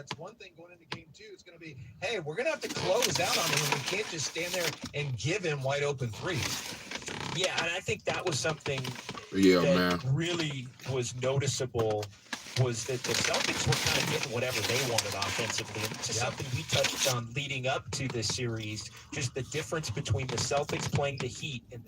That's one thing going into game two. It's going to be, hey, we're going to have to close out on him. We can't just stand there and give him wide open threes. Yeah, and I think that was something man. really was noticeable, was that the Celtics were kind of getting whatever they wanted offensively. And this is something we touched on leading up to this series, just the difference between the Celtics playing the Heat and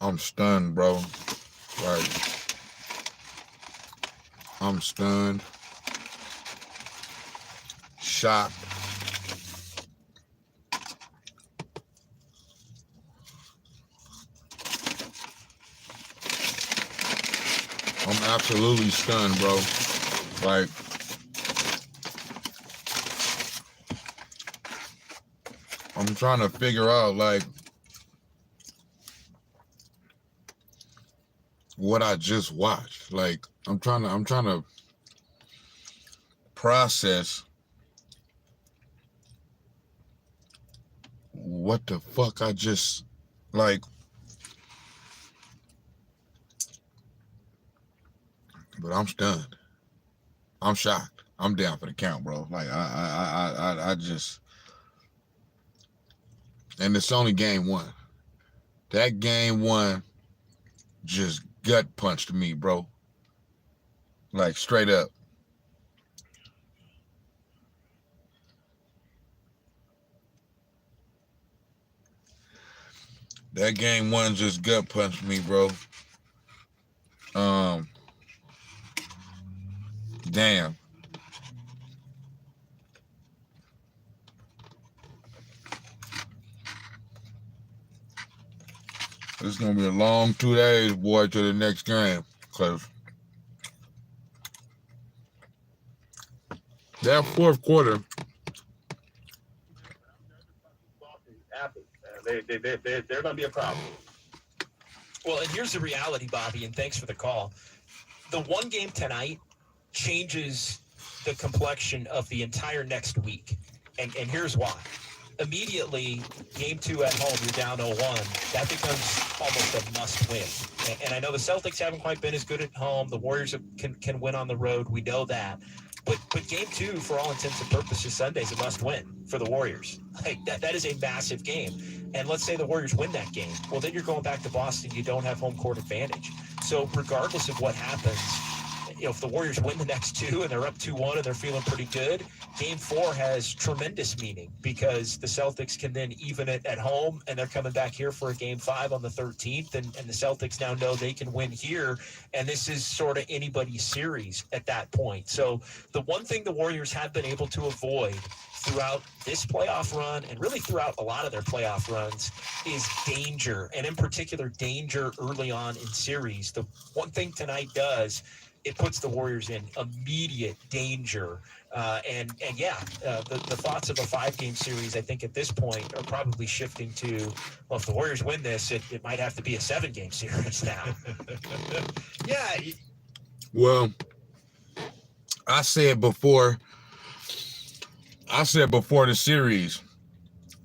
I'm stunned, bro. Like, I'm stunned. Shocked. I'm absolutely stunned, bro. Like, I'm trying to figure out, like, what I just watched. Like, I'm trying to process what the fuck I just, like, but I'm stunned. I'm shocked. I'm down for the count, bro. Like, I just, and it's only game one. That game one just gut punched me, bro. Like, straight up. That game one just gut punched me, bro. Damn. It's gonna be a long 2 days, boy, to the next game. Cause that fourth quarter, they're going to be a problem. Well, and here's the reality, Bobby, and thanks for the call. The one game tonight changes the complexion of the entire next week. And here's why. Immediately, game two at home, you're down 0-1. That becomes almost a must-win. And I know the Celtics haven't quite been as good at home. The Warriors can win on the road. We know that. But game two, for all intents and purposes, Sunday is a must-win for the Warriors. Like that is a massive game. And let's say the Warriors win that game. Well, then you're going back to Boston. You don't have home court advantage. So regardless of what happens, if the Warriors win the next two and they're up 2-1 and they're feeling pretty good, game four has tremendous meaning because the Celtics can then even it at home, and they're coming back here for a game five on the 13th, and the Celtics now know they can win here, and this is sort of anybody's series at that point. So the one thing the Warriors have been able to avoid throughout this playoff run and really throughout a lot of their playoff runs is danger, and in particular danger early on in series. The one thing tonight does, it puts the Warriors in immediate danger. The thoughts of a 5-game series, I think at this point, are probably shifting to, well, if the Warriors win this, it might have to be a 7-game series now. Yeah. well, I said before the series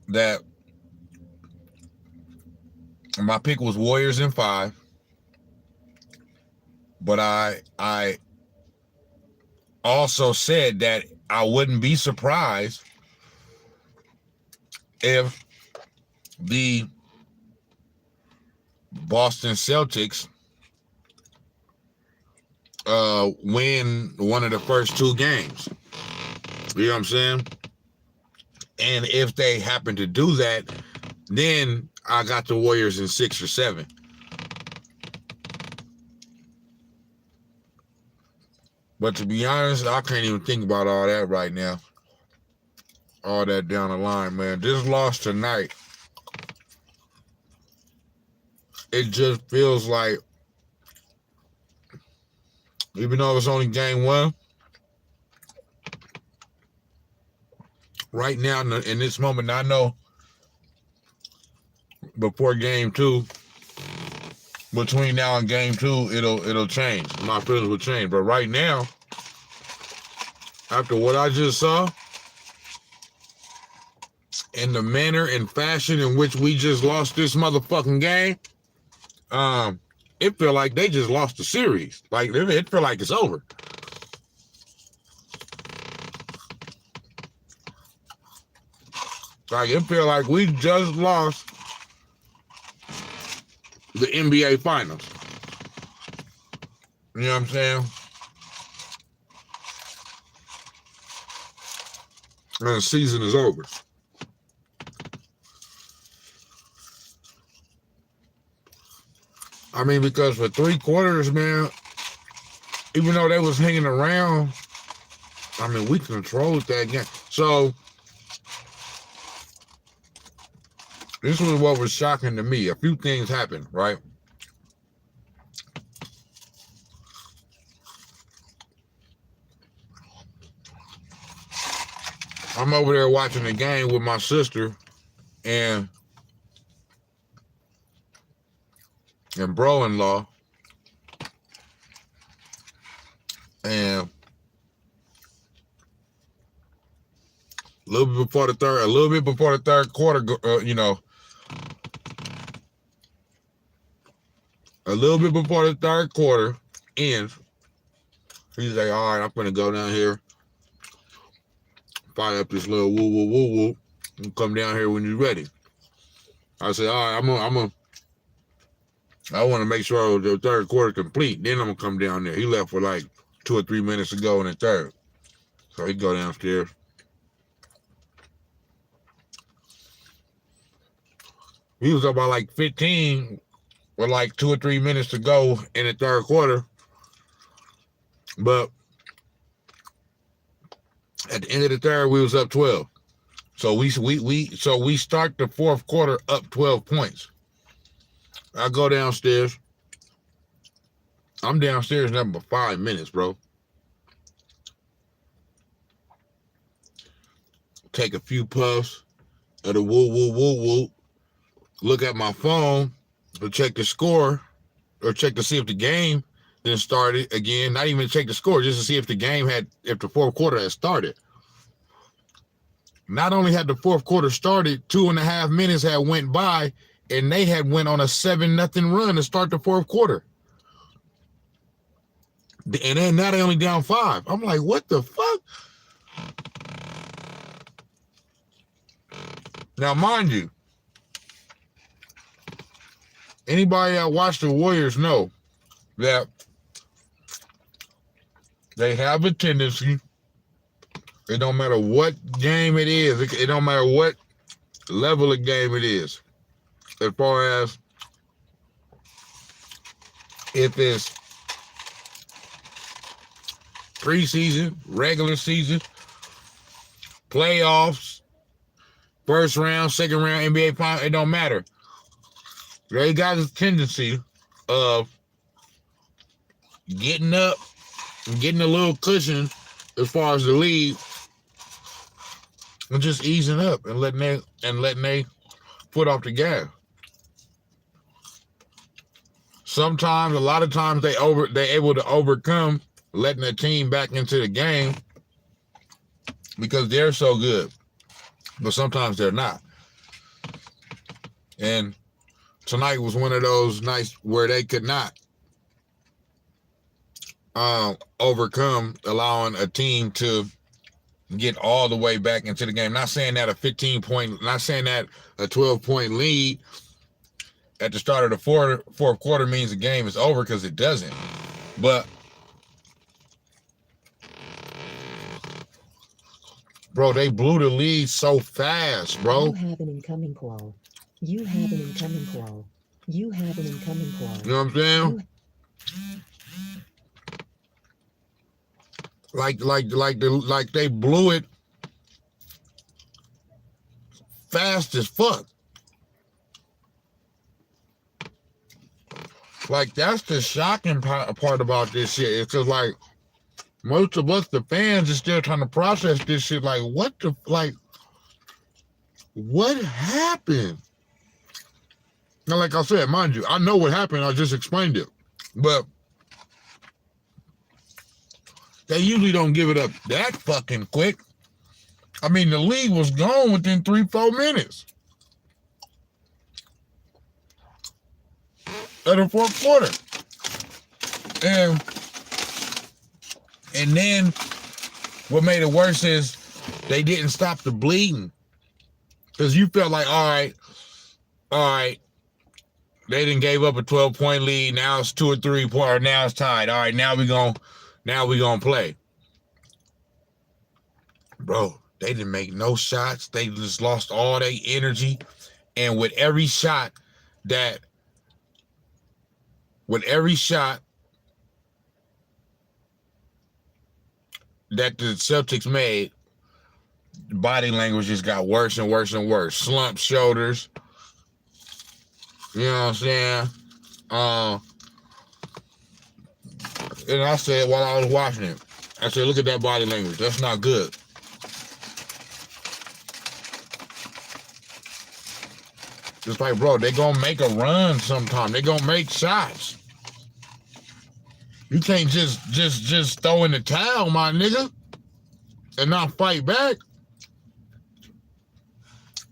that my pick was Warriors in 5. But I also said that I wouldn't be surprised if the Boston Celtics win one of the first 2 games. You know what I'm saying? And if they happen to do that, then I got the Warriors in 6 or 7. But to be honest, I can't even think about all that right now. All that down the line, man. This loss tonight, it just feels like, even though it's only game 1, right now in this moment, I know before game 2, between now and game 2, it'll change. My feelings will change. But right now, after what I just saw, and the manner and fashion in which we just lost this motherfucking game, it feel like they just lost the series. Like, it feel like it's over. Like, it feel like we just lost the NBA Finals. You know what I'm saying? And the season is over. I mean, because for 3 quarters, man, even though they was hanging around, I mean, we controlled that game. So, this was what was shocking to me. A few things happened, right? I'm over there watching the game with my sister and bro-in-law, and a little bit before the third quarter, a little bit before the third quarter ends, he's like, all right, I'm gonna go down here, fire up this little woo woo woo woo, and come down here when you're ready. I said, all right, I want to make sure the third quarter complete. Then I'm gonna come down there. He left for like 2 or 3 minutes to go in the third, so he go downstairs. He was up by like 15 with like 2 or 3 minutes to go in the third quarter. But at the end of the third, we was up 12. So we start the fourth quarter up 12 points. I go downstairs. I'm downstairs nothing but 5 minutes, bro. Take a few puffs of the woo woo woo woo. Look at my phone to check the score, or check to see if the game then started again. Not even check the score, just to see if the fourth quarter had started. Not only had the fourth quarter started, 2.5 minutes had went by, and they had went on a 7-0 run to start the fourth quarter. And then now they only down 5. I'm like, what the fuck? Now, mind you, anybody that watched the Warriors know that they have a tendency, it don't matter what game it is, it don't matter what level of game it is, as far as if it's preseason, regular season, playoffs, first round, second round, NBA final, it don't matter. They got this tendency of getting up and getting a little cushion as far as the lead, and just easing up and letting they foot off the gas. Sometimes, a lot of times, they able to overcome letting the team back into the game because they're so good, but sometimes they're not. And tonight was one of those nights where they could not overcome allowing a team to get all the way back into the game. Not saying that a 12-point lead at the start of the fourth quarter means the game is over, because it doesn't. But bro, they blew the lead so fast, bro. You have an incoming call. You have an incoming call. You have an incoming call. You know what I'm saying? Like they blew it fast as fuck. Like, that's the shocking part about this shit. It's just like most of us, the fans, are still trying to process this shit. Like, what happened? Now, like I said, mind you, I know what happened. I just explained it. But they usually don't give it up that fucking quick. I mean, the league was gone within 3-4 minutes of the fourth quarter. And then what made it worse is they didn't stop the bleeding. Because you felt like, all right, they didn't gave up a 12-point lead. Now it's 2 or 3 point, or now it's tied. All right, now we gonna play. Bro, they didn't make no shots. They just lost all their energy. And with every shot that the Celtics made, body language just got worse and worse and worse. Slumped shoulders. You know what I'm saying? And I said while I was watching it, I said, look at that body language. That's not good. It's like, bro, they gonna make a run sometime. They gonna make shots. You can't just throw in the towel, my nigga, and not fight back.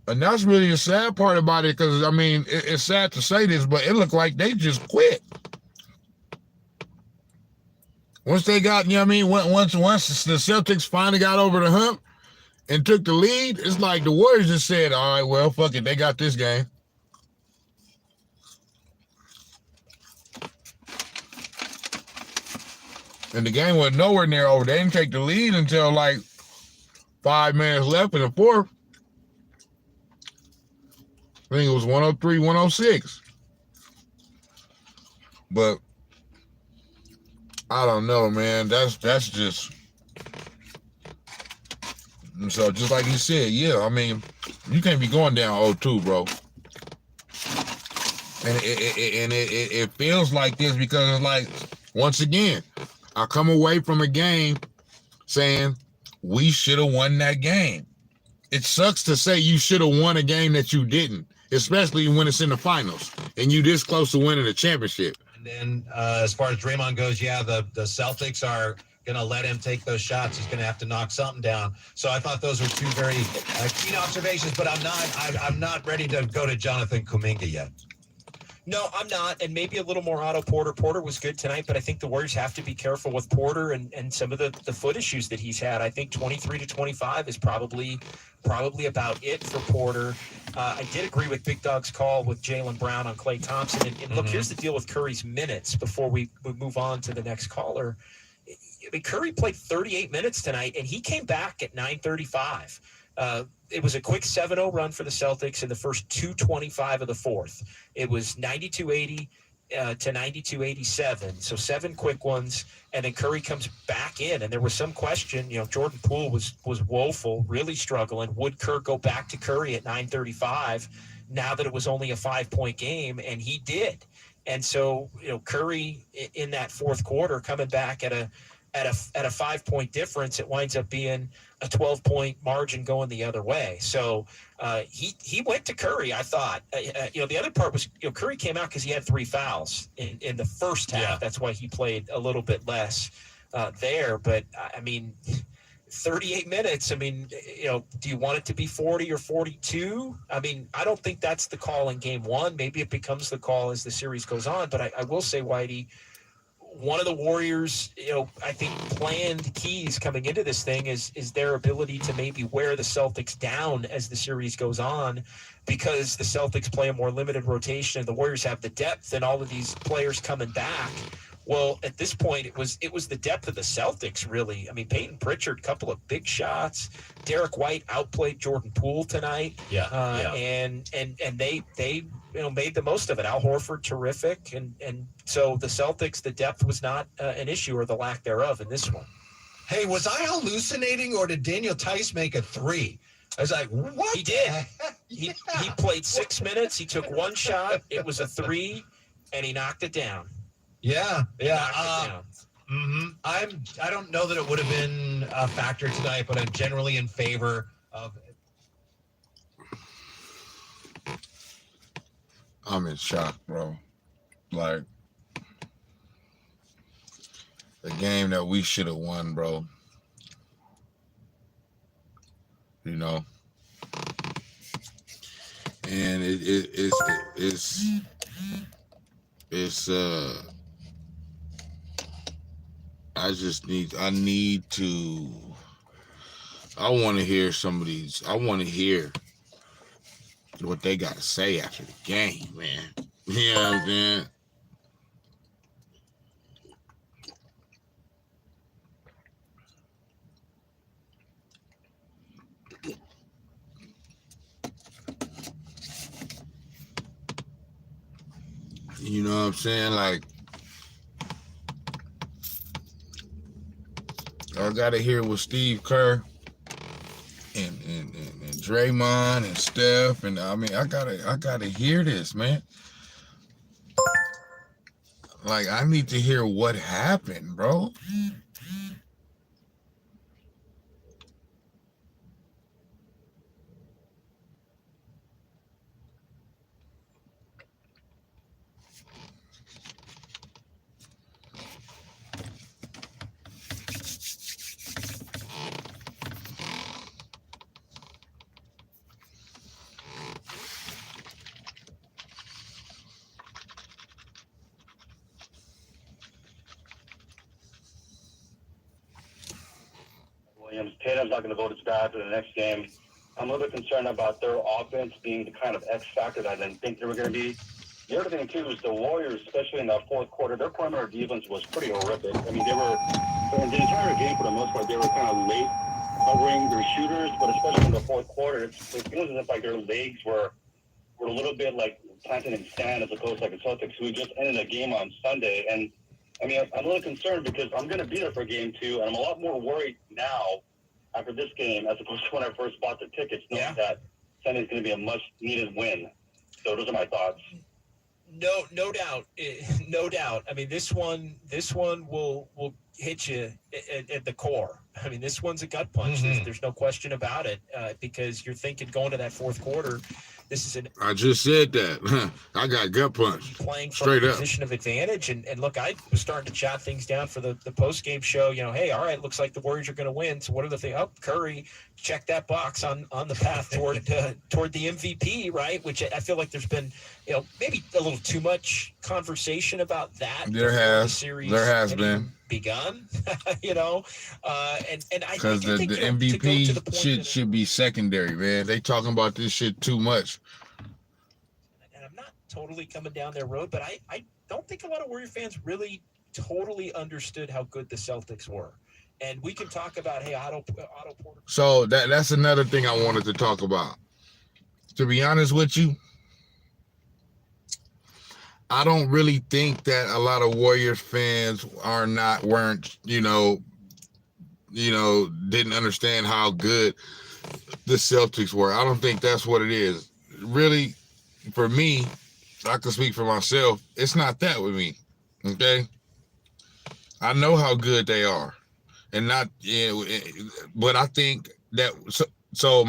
And that's really the sad part about it, because, I mean, it's sad to say this, but it looked like they just quit. Once they got, you know what I mean, once the Celtics finally got over the hump and took the lead, it's like the Warriors just said, all right, well, fuck it, they got this game. And the game was nowhere near over. They didn't take the lead until like 5 minutes left in the fourth. I think it was 103, 106. But I don't know, man. That's just. And so just like you said, yeah, I mean, you can't be going down 0-2, bro. And it feels like this because it's like, once again, I come away from a game saying we should have won that game. It sucks to say you should have won a game that you didn't, especially when it's in the finals and you this close to winning the championship. And then as far as Draymond goes, yeah, the Celtics are going to let him take those shots. He's going to have to knock something down. So I thought those were two very keen observations, but I'm not ready to go to Jonathan Kuminga yet. No, I'm not, and maybe a little more Otto Porter. Porter was good tonight, but I think the Warriors have to be careful with Porter and some of the foot issues that he's had. I think 23 to 25 is probably about it for Porter. I did agree with Big Dog's call with Jaylen Brown on Klay Thompson. And look, here's the deal with Curry's minutes before we move on to the next caller. I mean, Curry played 38 minutes tonight, and he came back at 9:35. It was a quick 7-0 run for the Celtics in the first 2:25 of the fourth. It was 92-80 to 92-87, so 7 quick ones, and then Curry comes back in, and there was some question. You know, Jordan Poole was woeful, really struggling. Would Kerr go back to Curry at 9:35 now that it was only a 5-point game? And he did. And so, you know, Curry in that fourth quarter coming back at a 5-point difference, it winds up being a 12-point margin going the other way. So he went to Curry, I thought. The other part was, Curry came out because he had 3 fouls in the first half. Yeah. That's why he played a little bit less there. But, I mean, 38 minutes, I mean, do you want it to be 40 or 42? I mean, I don't think that's the call in game one. Maybe it becomes the call as the series goes on. But I will say, Whitey, one of the Warriors, I think planned keys coming into this thing is their ability to maybe wear the Celtics down as the series goes on, because the Celtics play a more limited rotation and the Warriors have the depth and all of these players coming back. Well, at this point, it was the depth of the Celtics, really. I mean, Peyton Pritchard, couple of big shots. Derek White outplayed Jordan Poole tonight. And they made the most of it. Al Horford, terrific. And so the Celtics, the depth was not an issue, or the lack thereof, in this one. Hey, was I hallucinating, or did Daniel Tice make a 3? I was like, what? He did. He played 6 minutes. He took 1 shot. It was a 3, and he knocked it down. Yeah. I don't know that it would have been a factor tonight, but I'm generally in favor of it. I'm in shock, bro. Like, the game that we should have won, bro. You know, and it's I need to. I want to hear some of these. I want to hear what they got to say after the game, man. You know what I'm saying? You know what I'm saying? Like, I gotta hear what Steve Kerr and Draymond and Steph, and I mean, I gotta hear this, man. Like, I need to hear what happened, bro. Tatum's not going to vote his guy for the next game. I'm a little bit concerned about their offense being the kind of X factor that I didn't think they were going to be. The other thing, too, is the Warriors, especially in that fourth quarter, their perimeter defense was pretty horrific. I mean, they were, in the entire game, for the most part, they were kind of late covering their shooters, but especially in the fourth quarter, it feels as if like their legs were a little bit like planted in sand as opposed to like the Celtics, who just ended the game on Sunday. And, I mean, I'm a little concerned because I'm going to be there for game 2, and I'm a lot more worried now after this game as opposed to when I first bought the tickets, knowing that Sunday's going to be a much-needed win. So those are my thoughts. No doubt, no doubt. I mean, this one will hit you at the core. I mean, this one's a gut punch. There's no question about it, because you're thinking going to that fourth quarter, this is I just said that. I got gut punch. Playing from Straight a up. position of advantage. And look, I was starting to jot things down for the post-game show. You know, hey, all right, looks like the Warriors are going to win. So what are the things? Oh, Curry, check that box on the path toward the MVP, right? Which I feel like there's been, maybe a little too much conversation about that. There has been begun, and I because the MVP should be secondary, man. They talking about this shit too much. And I'm not totally coming down their road, but I don't think a lot of Warrior fans really totally understood how good the Celtics were. And we can talk about, hey, Otto Porter. So that's another thing I wanted to talk about. To be honest with you, I don't really think that a lot of Warriors fans weren't didn't understand how good the Celtics were. I don't think that's what it is. Really, for me, I can speak for myself. It's not that with me. Okay, I know how good they are, and but I think that so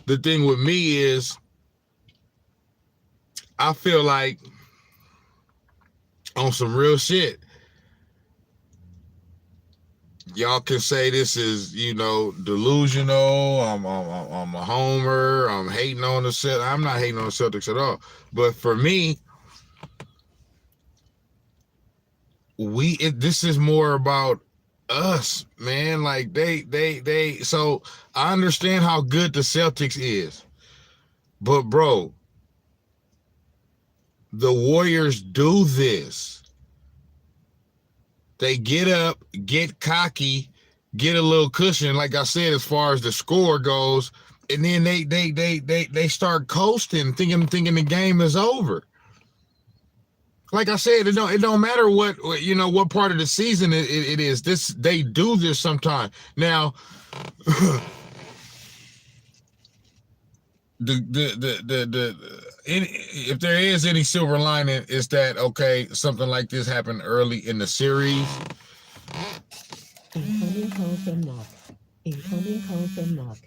the thing with me is, I feel like on some real shit, y'all can say this is, delusional. I'm a homer. I'm hating on the Celtics. I'm not hating on the Celtics at all. But for me, this is more about us, man. Like so I understand how good the Celtics is, but bro, the Warriors do this. They get up, get cocky, get a little cushion, like I said, as far as the score goes, and then they start coasting, thinking the game is over. Like I said, it don't matter what part of the season it is. They do this sometime. Now, if there is any silver lining, is that okay? Something like this happened early in the series. Incoming call from Mark. Incoming call from Mark.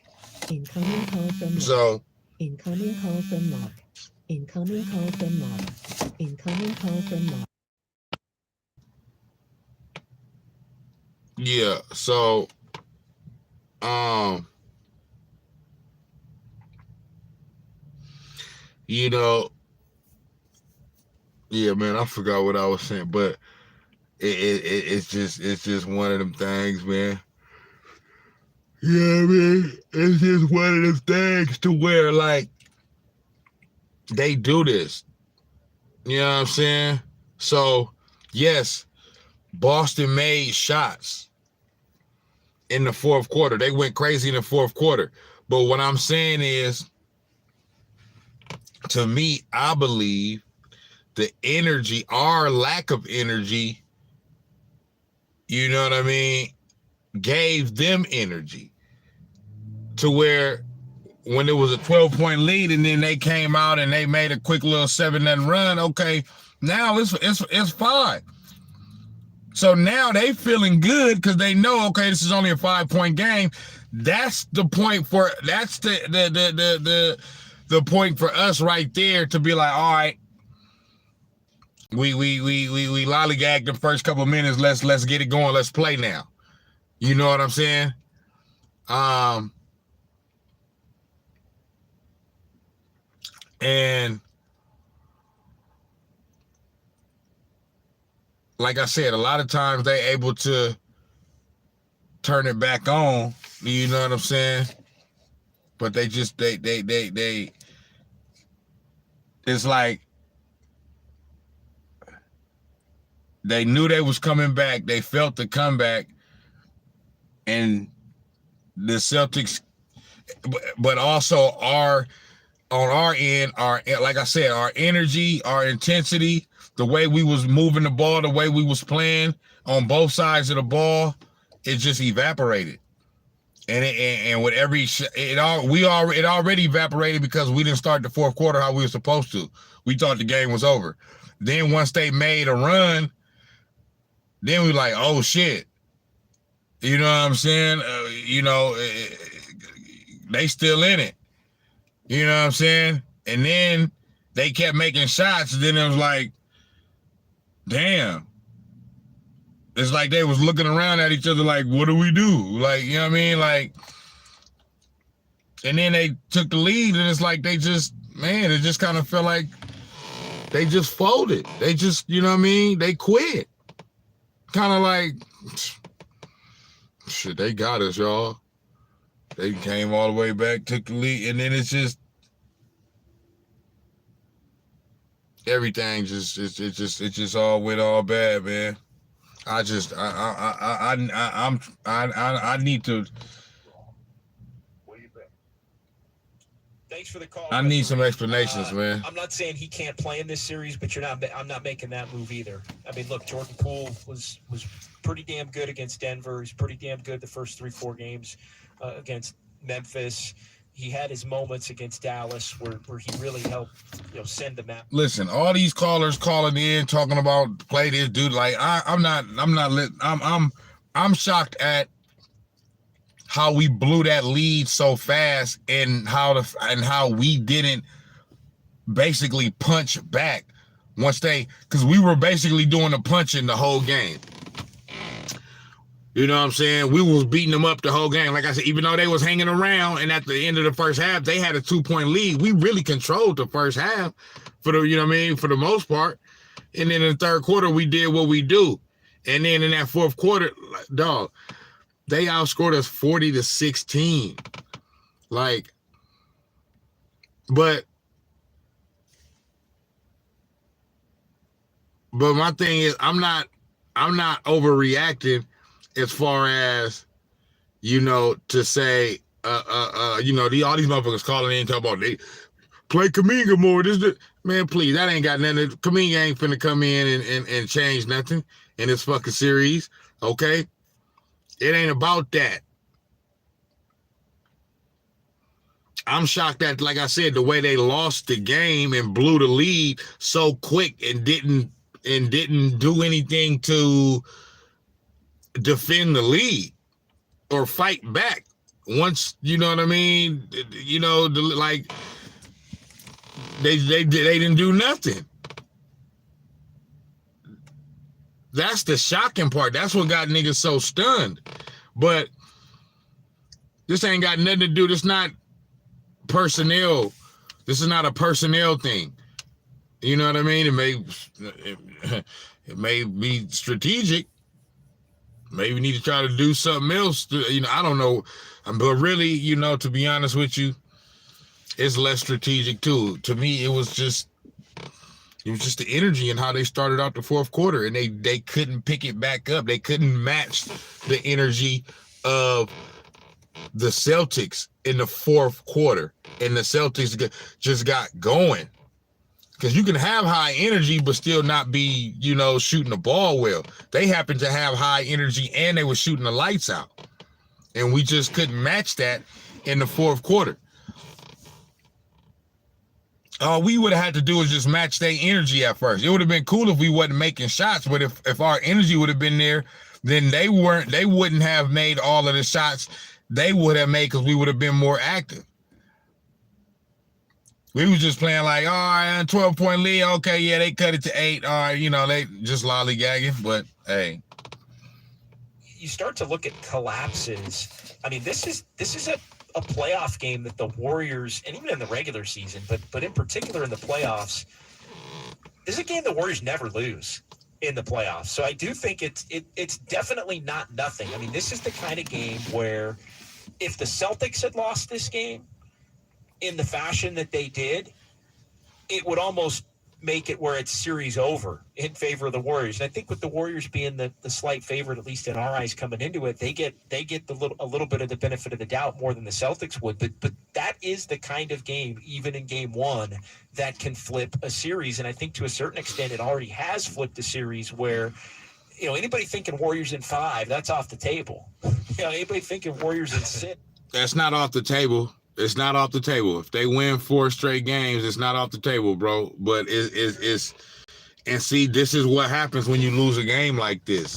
Incoming call from Mark. So incoming call from Mark. Incoming call from Mark. Incoming call from Mark. Yeah, so you know, yeah, man, I forgot what I was saying, but it's just one of them things, man. Yeah, man, it's just one of them things to where like they do this. You know what I'm saying? So yes, Boston made shots in the fourth quarter. They went crazy in the fourth quarter. But what I'm saying is, to me, I believe the energy, our lack of energy, you know what I mean, gave them energy to where when it was a 12-point lead and then they came out and they made a quick little 7-0 run, okay, now it's fine. So now they feeling good because they know, okay, this is only a 5-point game. That's the point for the point for us right there to be like, all right, we lollygagged the first couple minutes. Let's get it going. Let's play now. You know what I'm saying? And like I said, a lot of times they able to turn it back on. You know what I'm saying? But they just they it's like they knew they was coming back. They felt the comeback, and the Celtics, but also on our end, like I said, our energy, our intensity, the way we was moving the ball, the way we was playing on both sides of the ball, it just evaporated. And with every it already evaporated because we didn't start the fourth quarter how we were supposed to. We thought the game was over. Then once they made a run, then we like, oh shit. You know what I'm saying? They still in it. You know what I'm saying? And then they kept making shots. And then it was like, damn. It's like they was looking around at each other like, what do we do? Like, you know what I mean? Like, and then they took the lead and it's like they just, man, it just kind of felt like they just folded. They just, you know what I mean? They quit. Kind of like, shit, they got us, y'all. They came all the way back, took the lead, and then it's just, everything just all went all bad, man. I need to. Thanks for the call. I need some explanations, man. I'm not saying he can't play in this series, but I'm not making that move either. I mean, look, Jordan Poole was pretty damn good against Denver. He's pretty damn good the first 3-4 games against Memphis. He had his moments against Dallas where he really helped, send them out. Listen, all these callers calling in talking about play this dude. Like I'm shocked at how we blew that lead so fast and how we didn't basically punch back because we were basically doing the punching the whole game. You know what I'm saying? We was beating them up the whole game. Like I said, even though they was hanging around and at the end of the first half, they had a 2-point lead. We really controlled the first half for the most part. And then in the third quarter, we did what we do. And then in that fourth quarter, dog, they outscored us 40-16. Like, but my thing is, I'm not overreacting as far as, to say, all these motherfuckers calling in talking about they play Kuminga more. Man, please, that ain't got nothing. Kuminga ain't finna come in and change nothing in this fucking series, okay? It ain't about that. I'm shocked that, like I said, the way they lost the game and blew the lead so quick and didn't do anything to defend the lead or fight back once, you know what I mean? They didn't do nothing. That's the shocking part. That's what got niggas so stunned. But this ain't got nothing to do. This not personnel. This is not a personnel thing. You know what I mean? It may be strategic. Maybe we need to try to do something else. I don't know. But really, to be honest with you, it's less strategic too. To me, it was just the energy and how they started out the fourth quarter, and they couldn't pick it back up. They couldn't match the energy of the Celtics in the fourth quarter, and the Celtics just got going. Because you can have high energy but still not be, shooting the ball well. They happened to have high energy and they were shooting the lights out, and we just couldn't match that in the fourth quarter. All we would have had to do is just match their energy at first. It would have been cool if we wasn't making shots, but if our energy would have been there, then they wouldn't have made all of the shots they would have made, because we would have been more active. We was just playing like, all right, 12-point lead. Okay, yeah, they cut it to 8. All right, they just lollygagging, but hey. You start to look at collapses. I mean, this is a playoff game that the Warriors, and even in the regular season, but in particular in the playoffs, this is a game the Warriors never lose in the playoffs. So I do think it's definitely not nothing. I mean, this is the kind of game where if the Celtics had lost this game in the fashion that they did, it would almost make it where it's series over in favor of the Warriors. And I think with the Warriors being the slight favorite, at least in our eyes coming into it, they get a little bit of the benefit of the doubt more than the Celtics would. But that is the kind of game, even in game one, that can flip a series. And I think to a certain extent it already has flipped a series where, anybody thinking Warriors in 5, that's off the table. Anybody thinking Warriors in 6. That's not off the table. It's not off the table. If they win 4 straight games, it's not off the table, bro. But it's and see, this is what happens when you lose a game like this.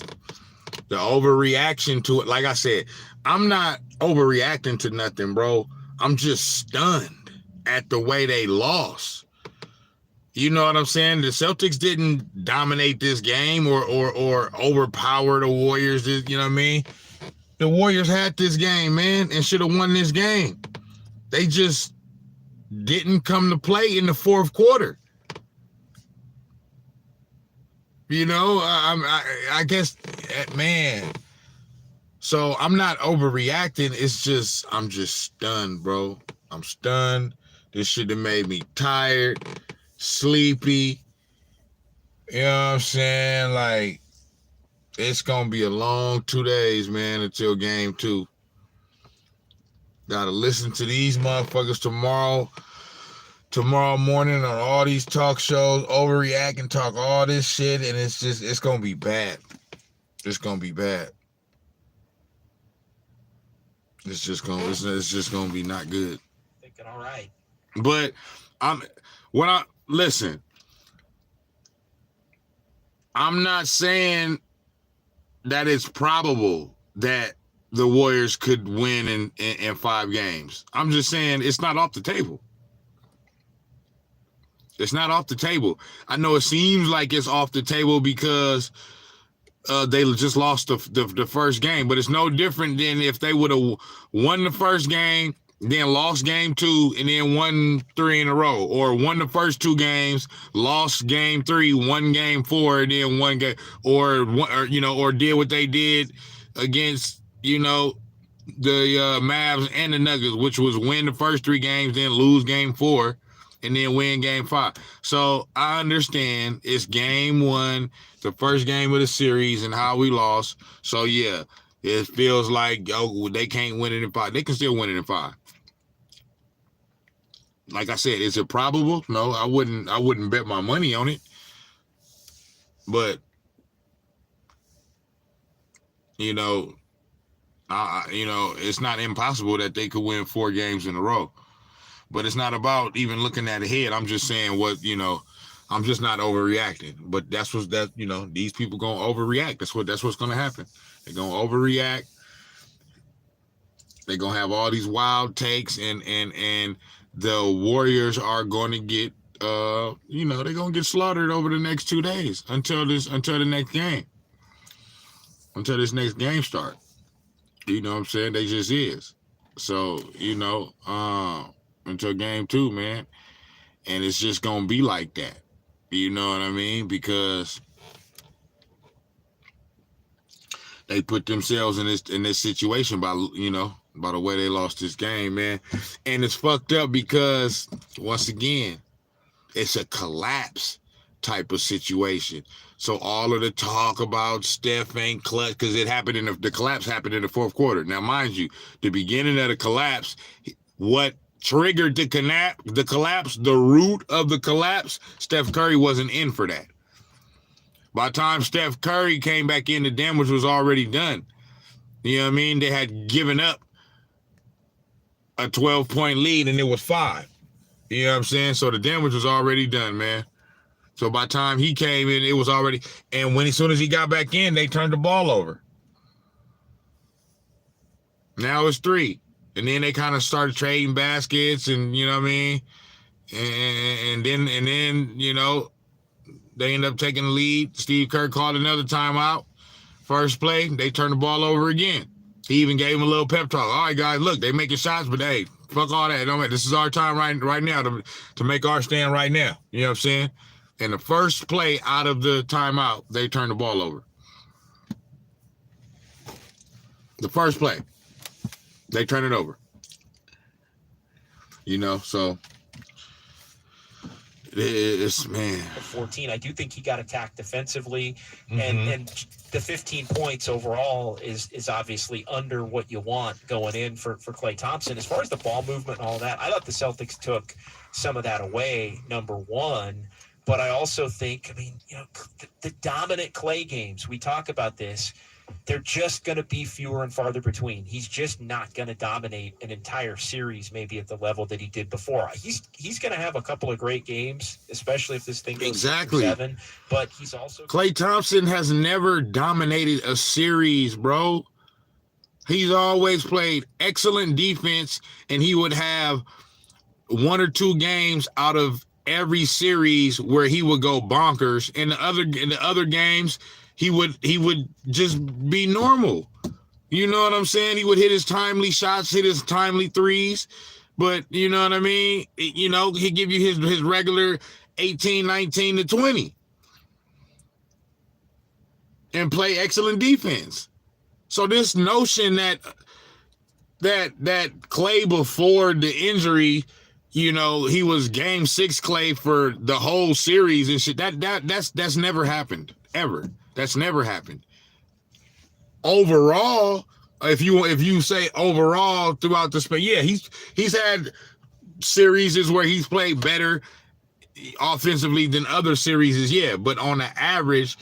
The overreaction to it. Like I said, I'm not overreacting to nothing, bro. I'm just stunned at the way they lost. You know what I'm saying? The Celtics didn't dominate this game or overpower the Warriors. You know what I mean? The Warriors had this game, man, and should have won this game. They just didn't come to play in the fourth quarter. I guess, man. So I'm not overreacting. It's just, I'm just stunned, bro. I'm stunned. This should have made me tired, sleepy. You know what I'm saying? Like, it's going to be a long 2 days, man, until game 2. Gotta listen to these motherfuckers tomorrow morning on all these talk shows, overreact and talk all this shit, and it's gonna be bad. It's gonna be bad. It's just gonna be not good. Thinking, all right. But listen, I'm not saying that it's probable that the Warriors could win in 5 games. I'm just saying it's not off the table. It's not off the table. I know it seems like it's off the table because they just lost the first game, but it's no different than if they would have won the first game, then lost game 2, and then won 3 in a row, or won the first 2 games, lost game 3, won game 4, and then won game, or did what they did against the Mavs and the Nuggets, which was win the first 3 games, then lose game 4, and then win game 5. So I understand it's game 1, the first game of the series, and how we lost. So yeah, it feels like they can't win it in 5. They can still win it in 5. Like I said, is it probable? No, I wouldn't bet my money on it. But it's not impossible that they could win 4 games in a row. But it's not about even looking at ahead. I'm just saying I'm just not overreacting. But these people gonna overreact. That's what's gonna happen. They're gonna overreact. They're gonna have all these wild takes, and the Warriors are going to get they're gonna get slaughtered over the next 2 days until the next game. Until this next game start. You know what I'm saying? They just is. So, until game 2, man. And it's just gonna be like that. You know what I mean? Because they put themselves in this situation by the way they lost this game, man. And it's fucked up because once again, it's a collapse type of situation. So all of the talk about Steph ain't clutch, because it happened the collapse happened in the fourth quarter. Now, mind you, the beginning of the collapse, what triggered the collapse, the root of the collapse, Steph Curry wasn't in for that. By the time Steph Curry came back in, the damage was already done. You know what I mean? They had given up a 12-point lead, and it was 5. You know what I'm saying? So the damage was already done, man. So by the time he came in, it was already, and as soon as he got back in, they turned the ball over. Now it's 3. And then they kind of started trading baskets, and you know what I mean? And then they ended up taking the lead. Steve Kerr called another timeout. First play, they turned the ball over again. He even gave him a little pep talk. All right, guys, look, they making shots, but hey, fuck all that. This is our time right now to make our stand right now. You know what I'm saying? And the first play out of the timeout, they turned the ball over. The first play, they turned it over. So it's, man. 14, I do think he got attacked defensively, and the 15 points overall is obviously under what you want going in for Klay Thompson. As far as the ball movement and all that, I thought the Celtics took some of that away, number one. But I also think, the dominant Klay games, we talk about this, they're just going to be fewer and farther between. He's just not going to dominate an entire series maybe at the level that he did before. He's going to have a couple of great games, especially if this thing goes 6-7. But he's also... Klay Thompson has never dominated a series, bro. He's always played excellent defense, and he would have 1 or 2 games out of every series where he would go bonkers. In the other games, he would just be normal. You know what I'm saying? He would hit his timely shots, hit his timely threes, but you know what I mean? He'd give you his regular 18, 19 to 20 and play excellent defense. So this notion that Klay before the injury, he was game 6 Klay for the whole series and shit. That's never happened, ever. That's never happened. Overall, if you say overall throughout the space, yeah, he's had series where he's played better offensively than other series, yeah. But on the average,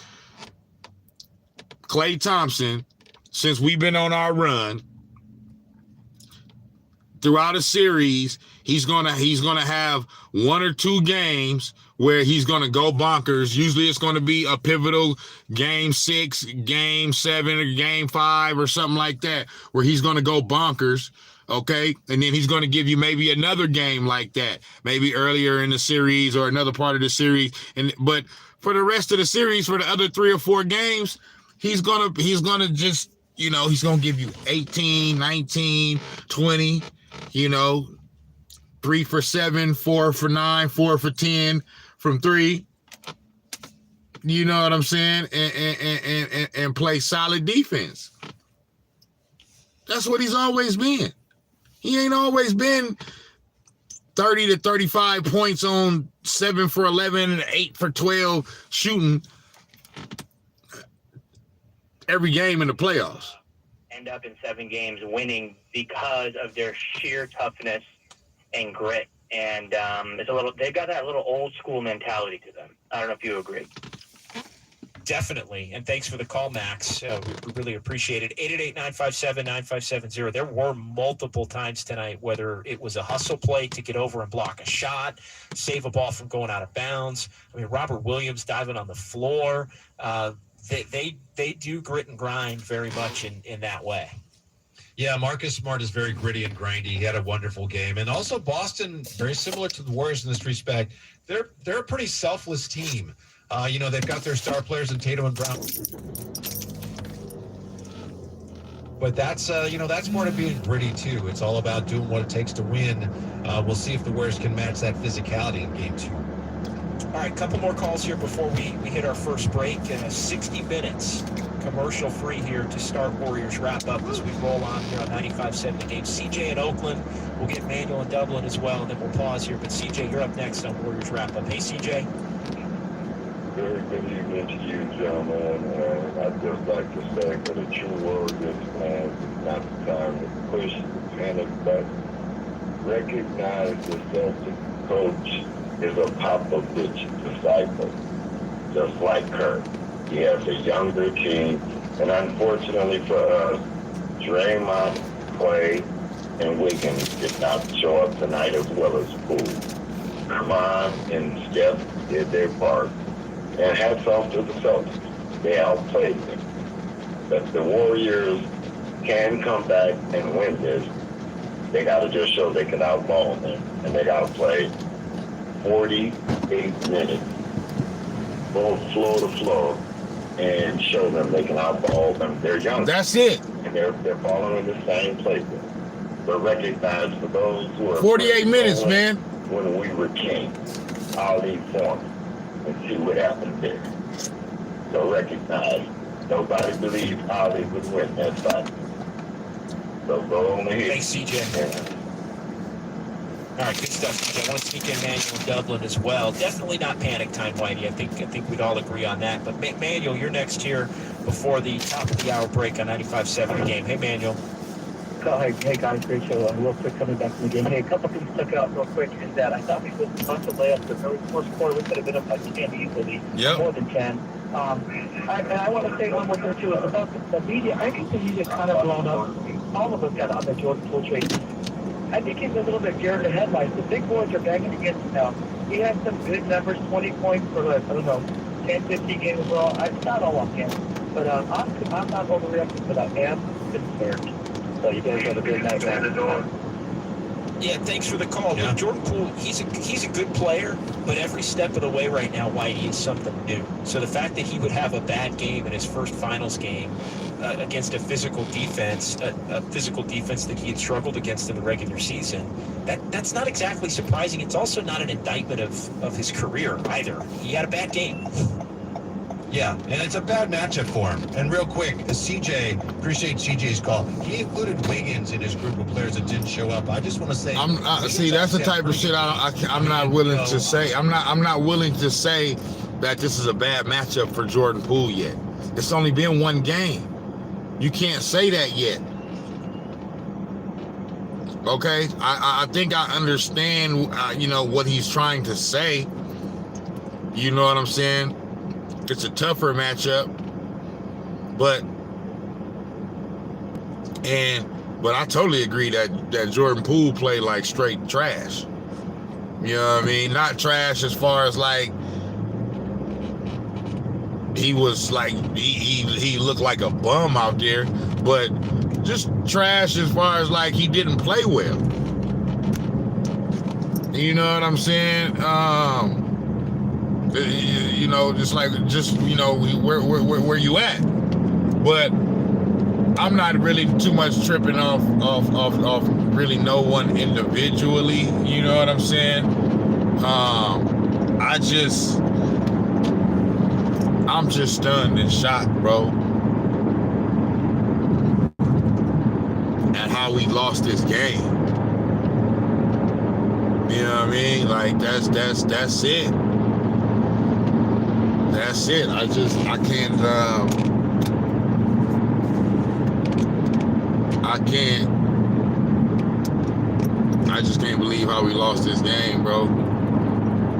Klay Thompson, since we've been on our run, throughout a series, he's gonna have 1 or 2 games where he's gonna go bonkers. Usually it's gonna be a pivotal game 6, game 7, or game 5 or something like that, where he's gonna go bonkers. Okay, and then he's gonna give you maybe another game like that, maybe earlier in the series or another part of the series. But for the rest of the series, for the other 3 or 4 games, he's gonna just, he's gonna give you 18, 19, 20, 3 for 7, 4 for 9, 4 for 10 from 3. You know what I'm saying? And play solid defense. That's what he's always been. He ain't always been 30 to 35 points on 7 for 11 and 8 for 12 shooting every game in the playoffs. End up in 7 games winning because of their sheer toughness and grit. And they've got that little old school mentality to them. I don't know if you agree. Definitely. And thanks for the call, Max. We really appreciate it. 888-957-9570. There were multiple times tonight, whether it was a hustle play to get over and block a shot, save a ball from going out of bounds. Robert Williams diving on the floor. They do grit and grind very much in that way. Yeah, Marcus Smart is very gritty and grindy. He had a wonderful game. And also Boston, very similar to the Warriors in this respect, they're a pretty selfless team. They've got their star players in Tatum and Brown. But that's part of being gritty too. It's all about doing what it takes to win. We'll see if the Warriors can match that physicality in game 2. All right, couple more calls here before we hit our first break. 60 minutes commercial free here to start Warriors wrap up as we roll on here on 95.7 The Game. CJ in Oakland. We'll get Manuel in Dublin as well, and then we'll pause here. But CJ, you're up next on Warriors wrap up. Hey, CJ. Very good evening to you, gentlemen. I'd just like to say for the true Warriors fans, it's not the time to push, panic, but recognize the Celtic coach is a Popovich disciple, just like Kirk. He has a younger team, and unfortunately for us, Draymond, Clay, and Wiggins did not show up tonight as well as Poole. Kman and Steph did their part. And hats off to the Celtics. They outplayed them. But the Warriors can come back and win this. They got to just show they can outball them. And they got to play 48 minutes, both floor to floor, and show them they can outball them. They're young. That's it. And they're following the same playbook. But recognize for those who are 48 minutes, man. When we were kings, Ali Foreman. And see what happened there. So recognize, nobody believed Ali would win that fight. So go on ahead. Thanks, CJ. All right, good stuff, CJ. I want to sneak in Manuel in Dublin as well. Definitely not panic time, Whitey. I think we'd all agree on that. But Manuel, you're next here before the top of the hour break on 95.7 The Game. Hey, Manuel. Hey guys, great show. Real quick, coming back from the game. Hey, a couple things stuck out real quick is that I thought we put a bunch of layups. The very first quarter, we could have been up by 10 easily, more than 10. And I want to say one more thing too is about the media. I think the media kind of blown up. All of us got on the Jordan Poole trade. I think he's a little bit deer in the headlights. The big boys are banging against him now. He had some good numbers, 20 points for, 10, 15 games overall. It's not all on him. But I'm not overreacting, but I am concerned. So you guys have a good night, man. Yeah, thanks for the call. Yeah. Look, Jordan Poole, he's a good player, but every step of the way right now, Whitey, is something new. So the fact that he would have a bad game in his first finals game against a physical defense that he had struggled against in the regular season, that's not exactly surprising. It's also not an indictment of his career either. He had a bad game. Yeah, and it's a bad matchup for him. And real quick, CJ, appreciate CJ's call. He included Wiggins in his group of players that didn't show up. I just want to say, See, that's the type of shit I'm not willing to say. I'm not willing to say that this is a bad matchup for Jordan Poole yet. It's only been one game. You can't say that yet. Okay, I think I understand, what he's trying to say. You know what I'm saying? It's a tougher matchup, but I totally agree that Jordan Poole played like straight trash. You know what I mean? Not trash as far as like he was like he looked like a bum out there, but just trash as far as like he didn't play well. You know what I'm saying? Where you at? But I'm not really too much tripping off really no one individually. You know what I'm saying? I'm just stunned and shocked, bro, at how we lost this game. You know what I mean? Like that's it. That's it. I just can't believe how we lost this game, bro.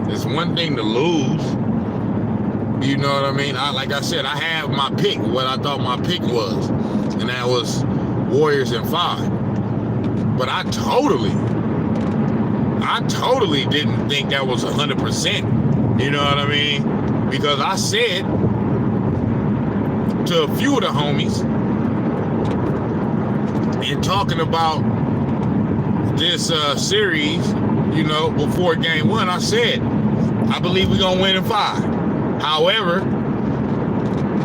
It's one thing to lose. You know what I mean? Like I said, I had my pick, what I thought my pick was, and that was Warriors in 5. But I totally didn't think that was 100%. You know what I mean? Because I said to a few of the homies, in talking about this series, you know, before game 1, I said, I believe we're going to win in 5. However,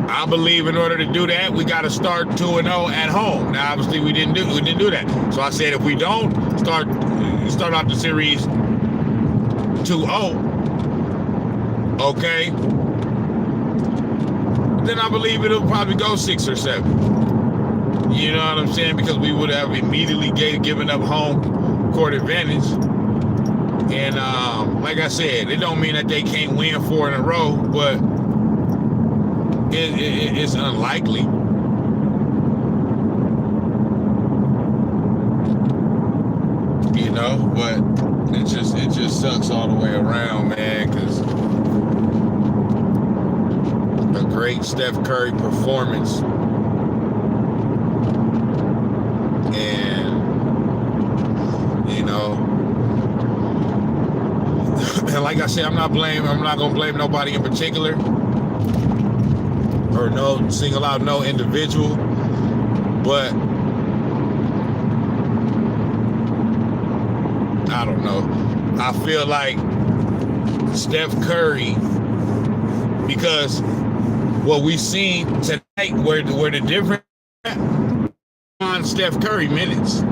I believe in order to do that, we got to start 2-0 at home. Now, obviously, we didn't do that. So I said, if we don't start out the series 2-0, okay, then I believe it'll probably go 6 or 7. You know what I'm saying? Because we would have immediately given up home court advantage. And like I said, it don't mean that they can't win 4 in a row, but it's unlikely. You know, but it just sucks all the way around, man, because a great Steph Curry performance. And, you know, and like I said, I'm not gonna blame nobody in particular, or single out no individual, but I don't know. I feel like Steph Curry, because what we've seen tonight, where the difference on Steph Curry minutes.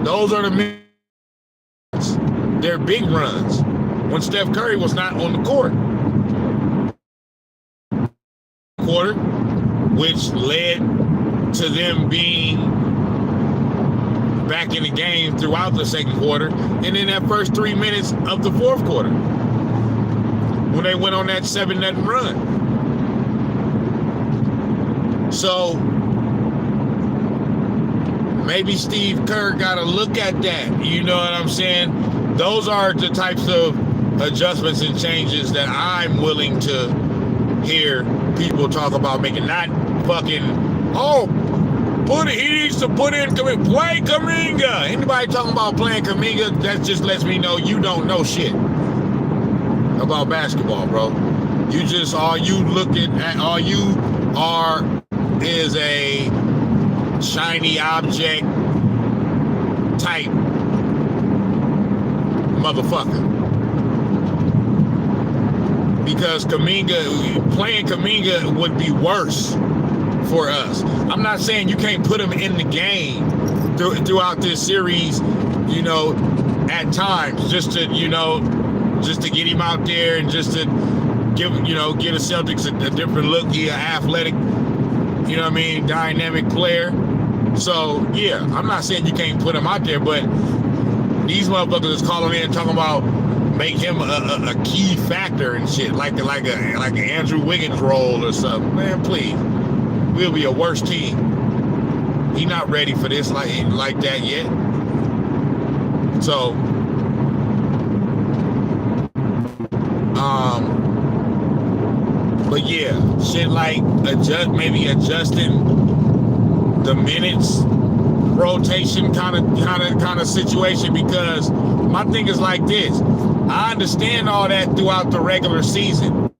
Those are the minutes. They're big runs when Steph Curry was not on the court. Quarter, which led to them being back in the game throughout the second quarter, and then that first 3 minutes of the fourth quarter when they went on that 7-0 run. So maybe Steve Kerr got to look at that. You know what I'm saying? Those are the types of adjustments and changes that I'm willing to hear people talk about making. Not fucking, he needs to put in, play Kuminga. Anybody talking about playing Kuminga, that just lets me know you don't know shit about basketball, bro. All you are is a shiny object type motherfucker. Because playing Kuminga would be worse for us. I'm not saying you can't put him in the game throughout this series, you know, at times, just to get him out there and just to get the Celtics a different look. He's an athletic, you know what I mean, dynamic player. So yeah, I'm not saying you can't put him out there, but these motherfuckers is calling in talking about make him a key factor and shit, like an Andrew Wiggins role or something. Man, please, we'll be a worse team. He's not ready for this like that yet. So, but yeah, shit like adjusting the minutes rotation kind of situation, because my thing is like this. I understand all that throughout the regular season.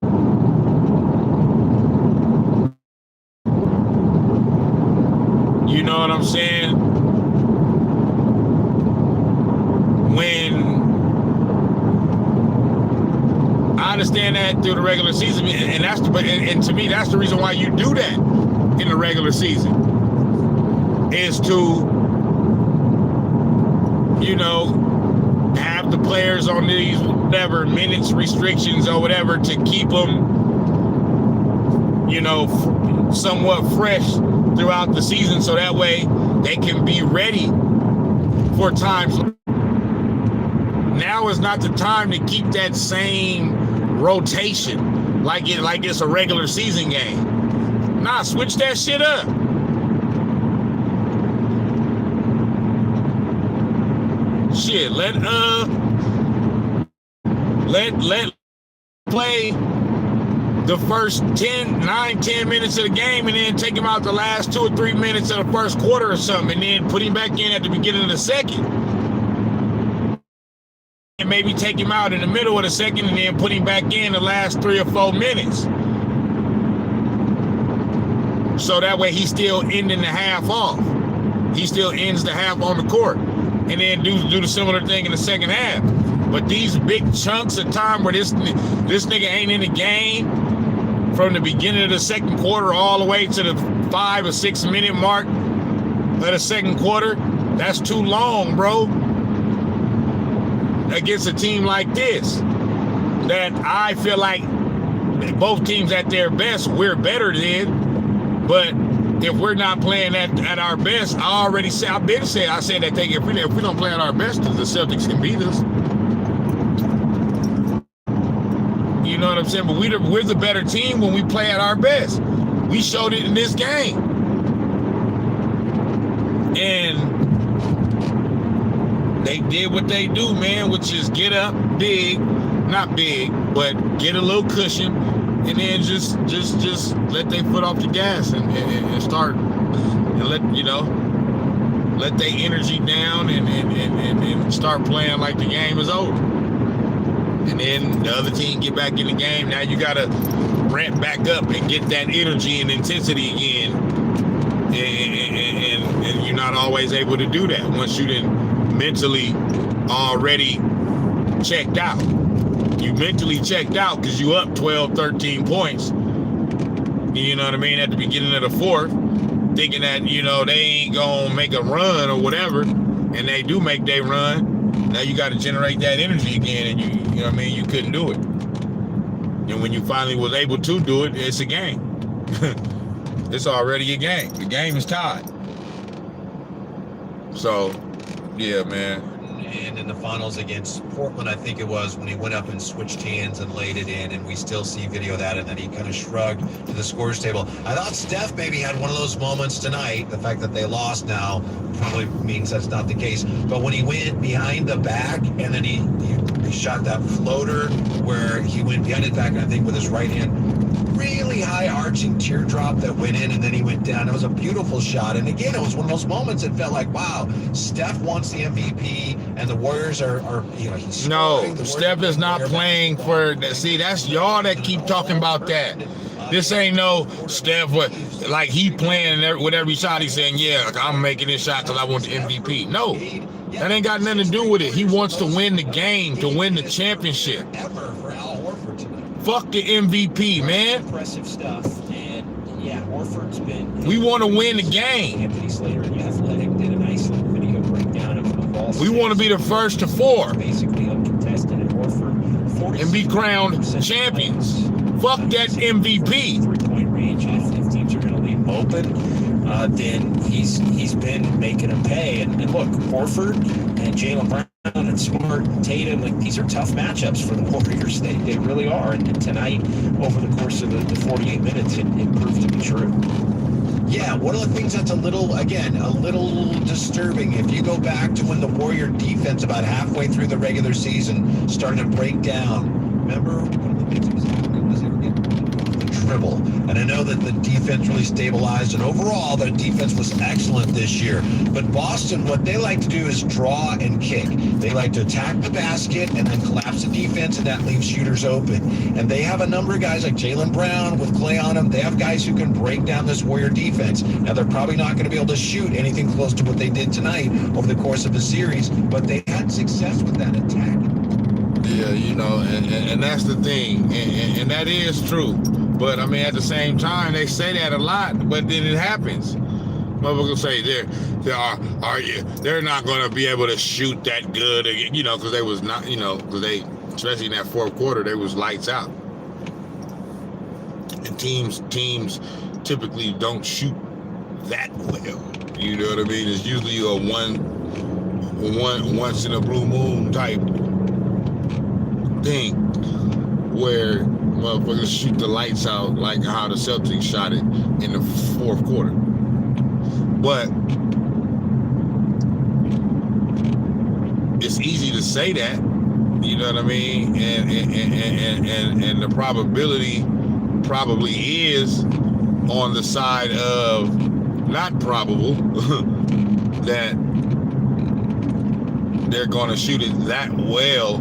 You know what I'm saying? I understand that through the regular season, and to me, that's the reason why you do that in the regular season, is to, have the players on these whatever minutes restrictions or whatever to keep them, somewhat fresh throughout the season, so that way they can be ready for times. Now is not the time to keep that same rotation like it's a regular season game. Nah, switch that shit up. Shit, let play the first 10 minutes of the game, and then take him out the last 2 or 3 minutes of the first quarter or something, and then put him back in at the beginning of the second. And maybe take him out in the middle of the second, and then put him back in the last 3 or 4 minutes. So that way he's still ending the half off. He still ends the half on the court. And then do the similar thing in the second half. But these big chunks of time where this nigga ain't in the game from the beginning of the second quarter all the way to the 5 or 6 minute mark of the second quarter, that's too long, bro. Against a team like this, that I feel like both teams at their best, we're better than. But if we're not playing at our best, I said that if we don't play at our best, the Celtics can beat us. You know what I'm saying? But we're the better team when we play at our best. We showed it in this game. And they did what they do, man, which is get up big, not big, but get a little cushion, and then just let their foot off the gas and start and let their energy down and start playing like the game is over. And then the other team get back in the game. Now you gotta ramp back up and get that energy and intensity again. And you're not always able to do that once you done mentally already checked out. You mentally checked out because you up 12, 13 points. You know what I mean? At the beginning of the fourth, thinking that, they ain't gonna make a run or whatever. And they do make their run. Now you got to generate that energy again, and you know what I mean? You couldn't do it. And when you finally was able to do it, it's a game. It's already a game. The game is tied. So, yeah, man. And in the finals against Portland, I think it was, when he went up and switched hands and laid it in, and we still see video of that, and then he kind of shrugged to the scores table. I thought Steph maybe had one of those moments tonight. The fact that they lost now probably means that's not the case. But when he went behind the back, and then he shot that floater where he went behind his back, and I think with his right hand, really high arching teardrop that went in, and then he went down. It was a beautiful shot. And again, it was one of those moments that felt like, wow, Steph wants the MVP, and the Warriors are he's no, Steph is not playing for. See, that's y'all that keep talking about that. This ain't no Steph, like he playing with every shot. He's saying, yeah, I'm making this shot because I want the MVP. No, that ain't got nothing to do with it. He wants to win the game, to win the championship. Fuck the MVP, man. Impressive stuff. And yeah, Horford's been. We want to win the game. Anthony Slater and The Athletic did a nice little video breakdown of all. We want to be the first to 4. Basically uncontested, and Horford and be crowned champions. Fuck that MVP. 3-point range. If teams are going to leave him open, then he's been making them pay. And look, Horford and Jaylen Brown and Smart and Tatum, like, these are tough matchups for the Warriors. They really are. And tonight, over the course of the 48 minutes, it proved to be true. Yeah, one of the things that's a little disturbing, if you go back to when the Warrior defense about halfway through the regular season started to break down. Remember, one of the things that was happening was they were getting the dribble. And I know that the defense really stabilized, and overall, their defense was excellent this year. But Boston, what they like to do is draw and kick. They like to attack the basket and then collapse the defense, and that leaves shooters open. And they have a number of guys like Jaylen Brown with Clay on them. They have guys who can break down this Warrior defense. Now, they're probably not going to be able to shoot anything close to what they did tonight over the course of the series, but they had success with that attack. Yeah, and that's the thing, and that is true. But I mean, at the same time, they say that a lot, but then it happens. Motherfuckers say they're not going to be able to shoot that good, because they was not, because they, especially in that fourth quarter, they was lights out. And teams typically don't shoot that well. You know what I mean? It's usually a once in a blue moon type thing where motherfuckers shoot the lights out like how the Celtics shot it in the fourth quarter. But it's easy to say that, you know what I mean? And the probability probably is on the side of not probable that they're going to shoot it that well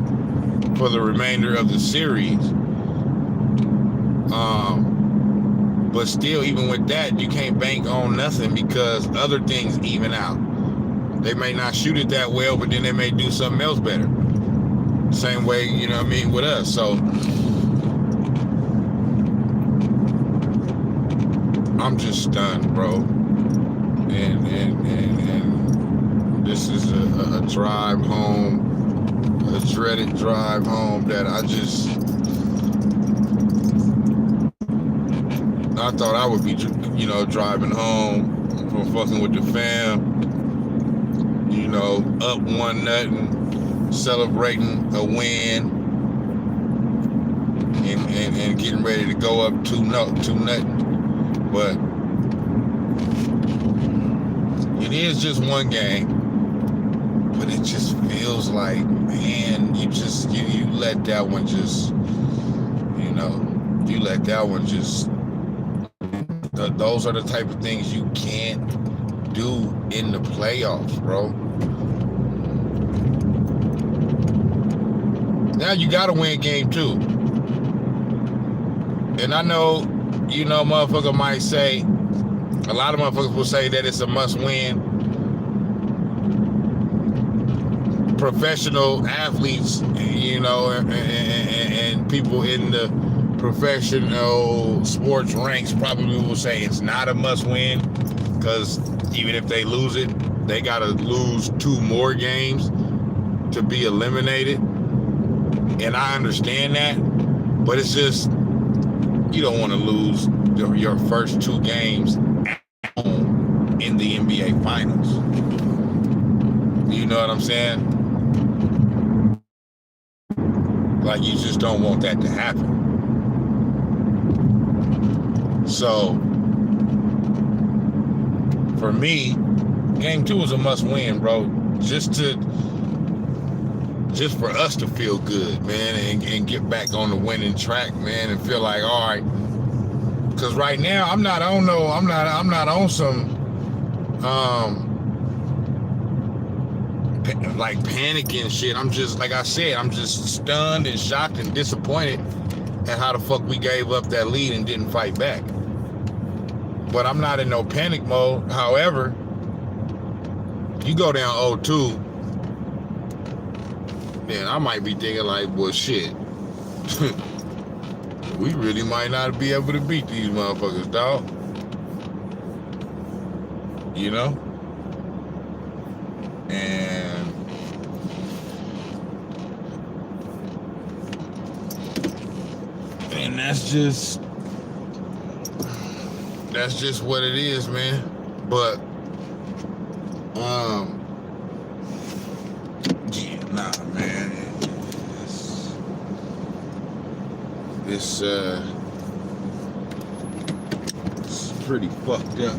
for the remainder of the series. But still, even with that, you can't bank on nothing because other things even out. They may not shoot it that well, but then they may do something else better. Same way, you know what I mean, with us. So I'm just stunned, bro. And this is a drive home, a dreaded drive home that I thought I would be, you know, driving home from fucking with the fam, you know, up 1-0, celebrating a win, and getting ready to go up 2-0. But it is just one game, but it just feels like, man, you let that one just, you know, you let that one just. Those are the type of things you can't do in the playoffs, bro. Now you gotta win game 2. And I know, you know, motherfucker might say, a lot of motherfuckers will say that it's a must win. Professional athletes, you know, and people in the professional sports ranks probably will say it's not a must win, because even if they lose it, they gotta lose 2 more games to be eliminated. And I understand that, but it's just, you don't want to lose your first 2 games at home in the NBA Finals. You know what I'm saying? Like, you just don't want that to happen. So, for me, game 2 is a must-win, bro. Just for us to feel good, man, and get back on the winning track, man, and feel like, all right. Because right now, I'm not on some like panicking shit. I'm just, like I said, I'm just stunned and shocked and disappointed at how the fuck we gave up that lead and didn't fight back. But I'm not in no panic mode. However, you go down 0-2, then I might be thinking like, well, shit. We really might not be able to beat these motherfuckers, dog. You know? And that's just what it is, man. But yeah, nah, man. It's pretty fucked up.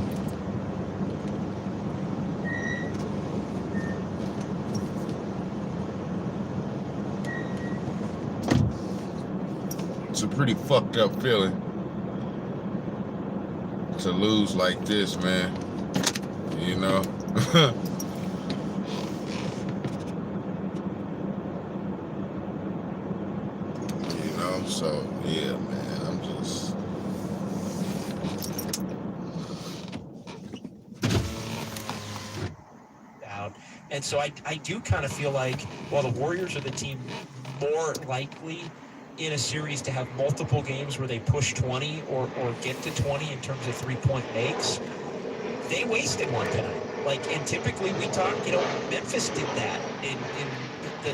It's a pretty fucked up feeling to lose like this, man. You know? You know, so yeah, man, I'm just out. And so I do kind of feel like, while the Warriors are the team more likely in a series to have multiple games where they push 20 or get to 20 in terms of 3-point makes, they wasted one tonight. Like, and typically we talk, you know, Memphis did that in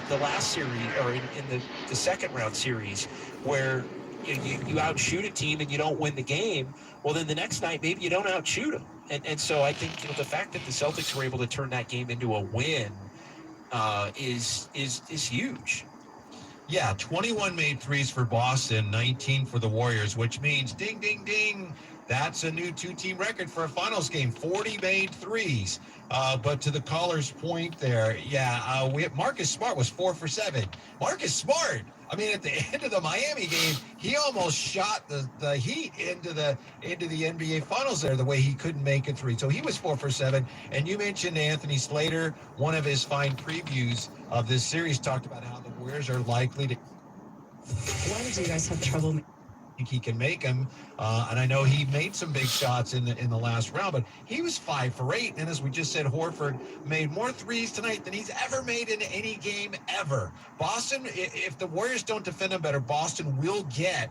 the last series, or in the second round series, where you outshoot a team and you don't win the game. Well, then the next night, maybe you don't outshoot them. And so I think, you know, the fact that the Celtics were able to turn that game into a win is huge. Yeah, 21 made threes for Boston, 19 for the Warriors, which means ding, ding, ding. That's a new 2-team record for a finals game, 40 made threes. But to the caller's point there, yeah, Marcus Smart was 4 for 7. Marcus Smart, I mean, at the end of the Miami game, he almost shot the Heat into the NBA Finals there, the way he couldn't make a three. So he was 4 for 7. And you mentioned Anthony Slater, one of his fine previews of this series, talked about how the Warriors are likely to. Why did you guys have trouble he can make them. And I know he made some big shots in the last round, but he was 5 for 8. And as we just said, Horford made more threes tonight than he's ever made in any game ever. Boston, if the Warriors don't defend them better, Boston will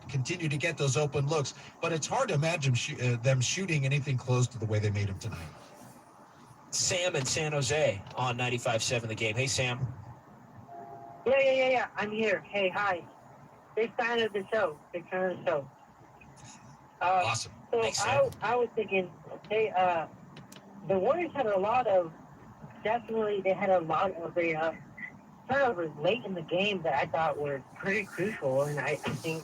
continue to get those open looks. But it's hard to imagine them shooting anything close to the way they made them tonight. Sam in San Jose on 95.7 The Game. Hey, Sam. Yeah. I'm here. Hey, hi. Big fan of the show. Awesome. So Thanks, Sam. I was thinking, okay, the Warriors had a lot of turnovers late in the game that I thought were pretty crucial, and I think,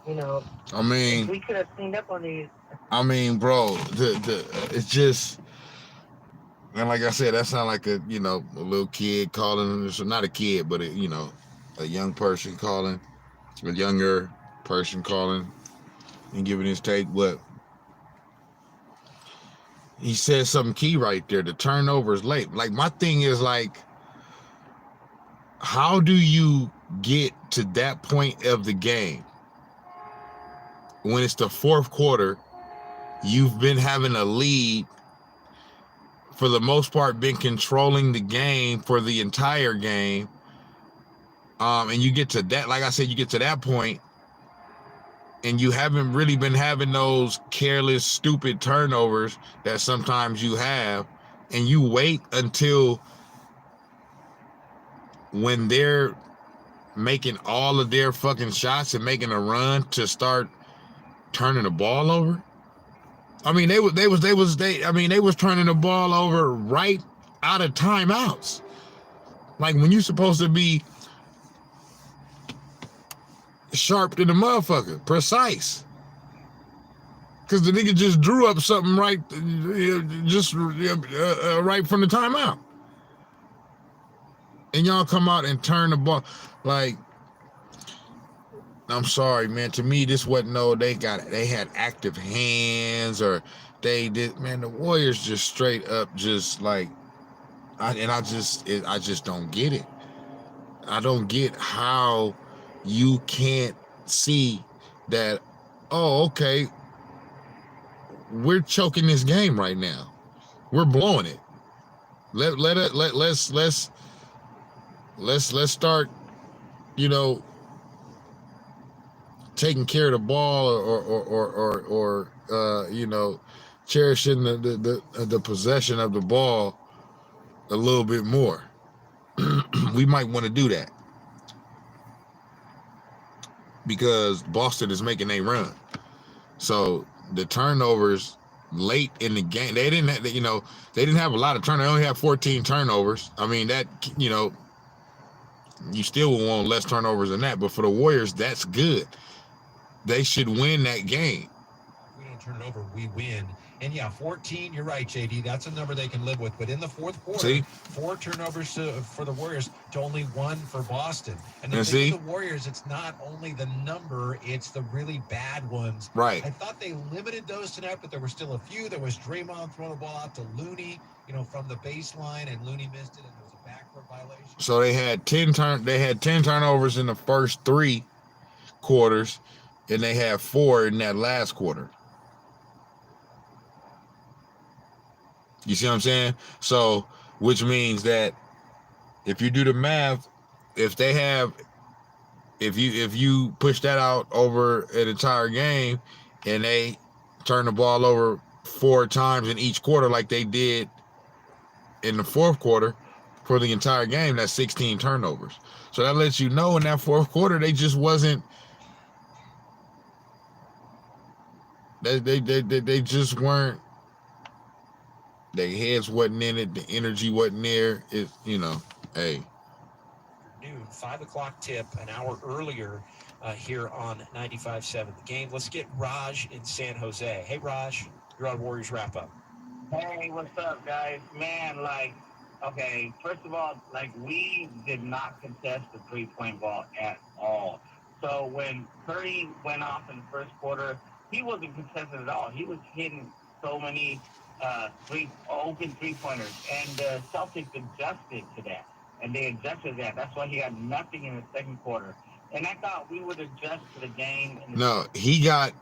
if we could have cleaned up on these. I mean, bro, it's just, and like I said, that sounds like a little kid calling. So not a kid, but a young person calling, a younger person calling and giving his take. But he said something key right there. The turnovers late. Like, my thing is, like, how do you get to that point of the game when it's the fourth quarter? You've been having a lead for the most part, been controlling the game for the entire game. And you get to that, like I said, you get to that point and you haven't really been having those careless, stupid turnovers that sometimes you have. And you wait until when they're making all of their fucking shots and making a run to start turning the ball over. I mean, they was turning the ball over right out of timeouts. Like, when you're supposed to be sharp to the motherfucker, precise. Because the nigga just drew up something right from the timeout. And y'all come out and turn the ball. Like, I'm sorry, man. To me, this wasn't they had active hands, or they did. Man, the Warriors just straight up just like, I just don't get it. I don't get how you can't see that. Oh, okay, we're choking this game right now. We're blowing it. Let's start, taking care of the ball, or cherishing the possession of the ball a little bit more. We might want to do that because Boston is making a run. So the turnovers late in the game, they didn't have a lot of turnovers. They only have 14 turnovers. I mean, that, you still will want less turnovers than that. But for the Warriors, that's good. They should win that game. If we don't turn it over, we win. And yeah, 14, you're right, JD. That's a number they can live with. But in the fourth quarter, 4 turnovers for the Warriors to only 1 for Boston. And the thing with the Warriors, it's not only the number, it's the really bad ones. Right. I thought they limited those tonight, but there were still a few. There was Draymond throwing the ball out to Looney, from the baseline, and Looney missed it, and there was a backcourt violation. So they had 10 turnovers in the first 3 quarters, and they had 4 in that last quarter. You see what I'm saying? So, which means that if you do the math, if you push that out over an entire game, and they turn the ball over 4 times in each quarter like they did in the fourth quarter for the entire game, that's 16 turnovers. So that lets you know in that fourth quarter they just wasn't. They just weren't. Their heads wasn't in it. The energy wasn't there. It, hey. Noon, 5 o'clock tip, an hour earlier here on 95.7 The Game. Let's get Raj in San Jose. Hey, Raj, you're on Warriors Wrap Up. Hey, what's up, guys? Man, okay, first of all, we did not contest the three-point ball at all. So when Curry went off in the first quarter, he wasn't contested at all. He was hitting so many open three-pointers, and the Celtics adjusted to that, and they adjusted that. That's why he got nothing in the second quarter. And I thought we would adjust to the game. No, he got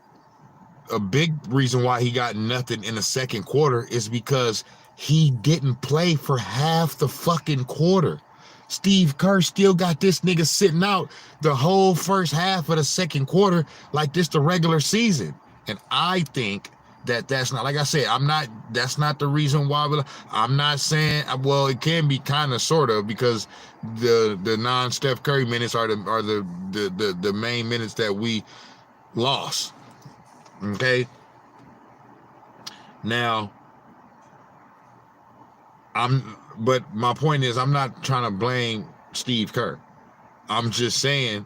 a big reason why he got nothing in the second quarter is because he didn't play for half the fucking quarter. Steve Kerr still got this nigga sitting out the whole first half of the second quarter like this the regular season. And I think that's not, like I said, that's not the reason why. I'm not saying, well, it can be kind of sort of, because the non-Steph Curry minutes are the main minutes that we lost. Okay. Now, but my point is, I'm not trying to blame Steve Kerr. I'm just saying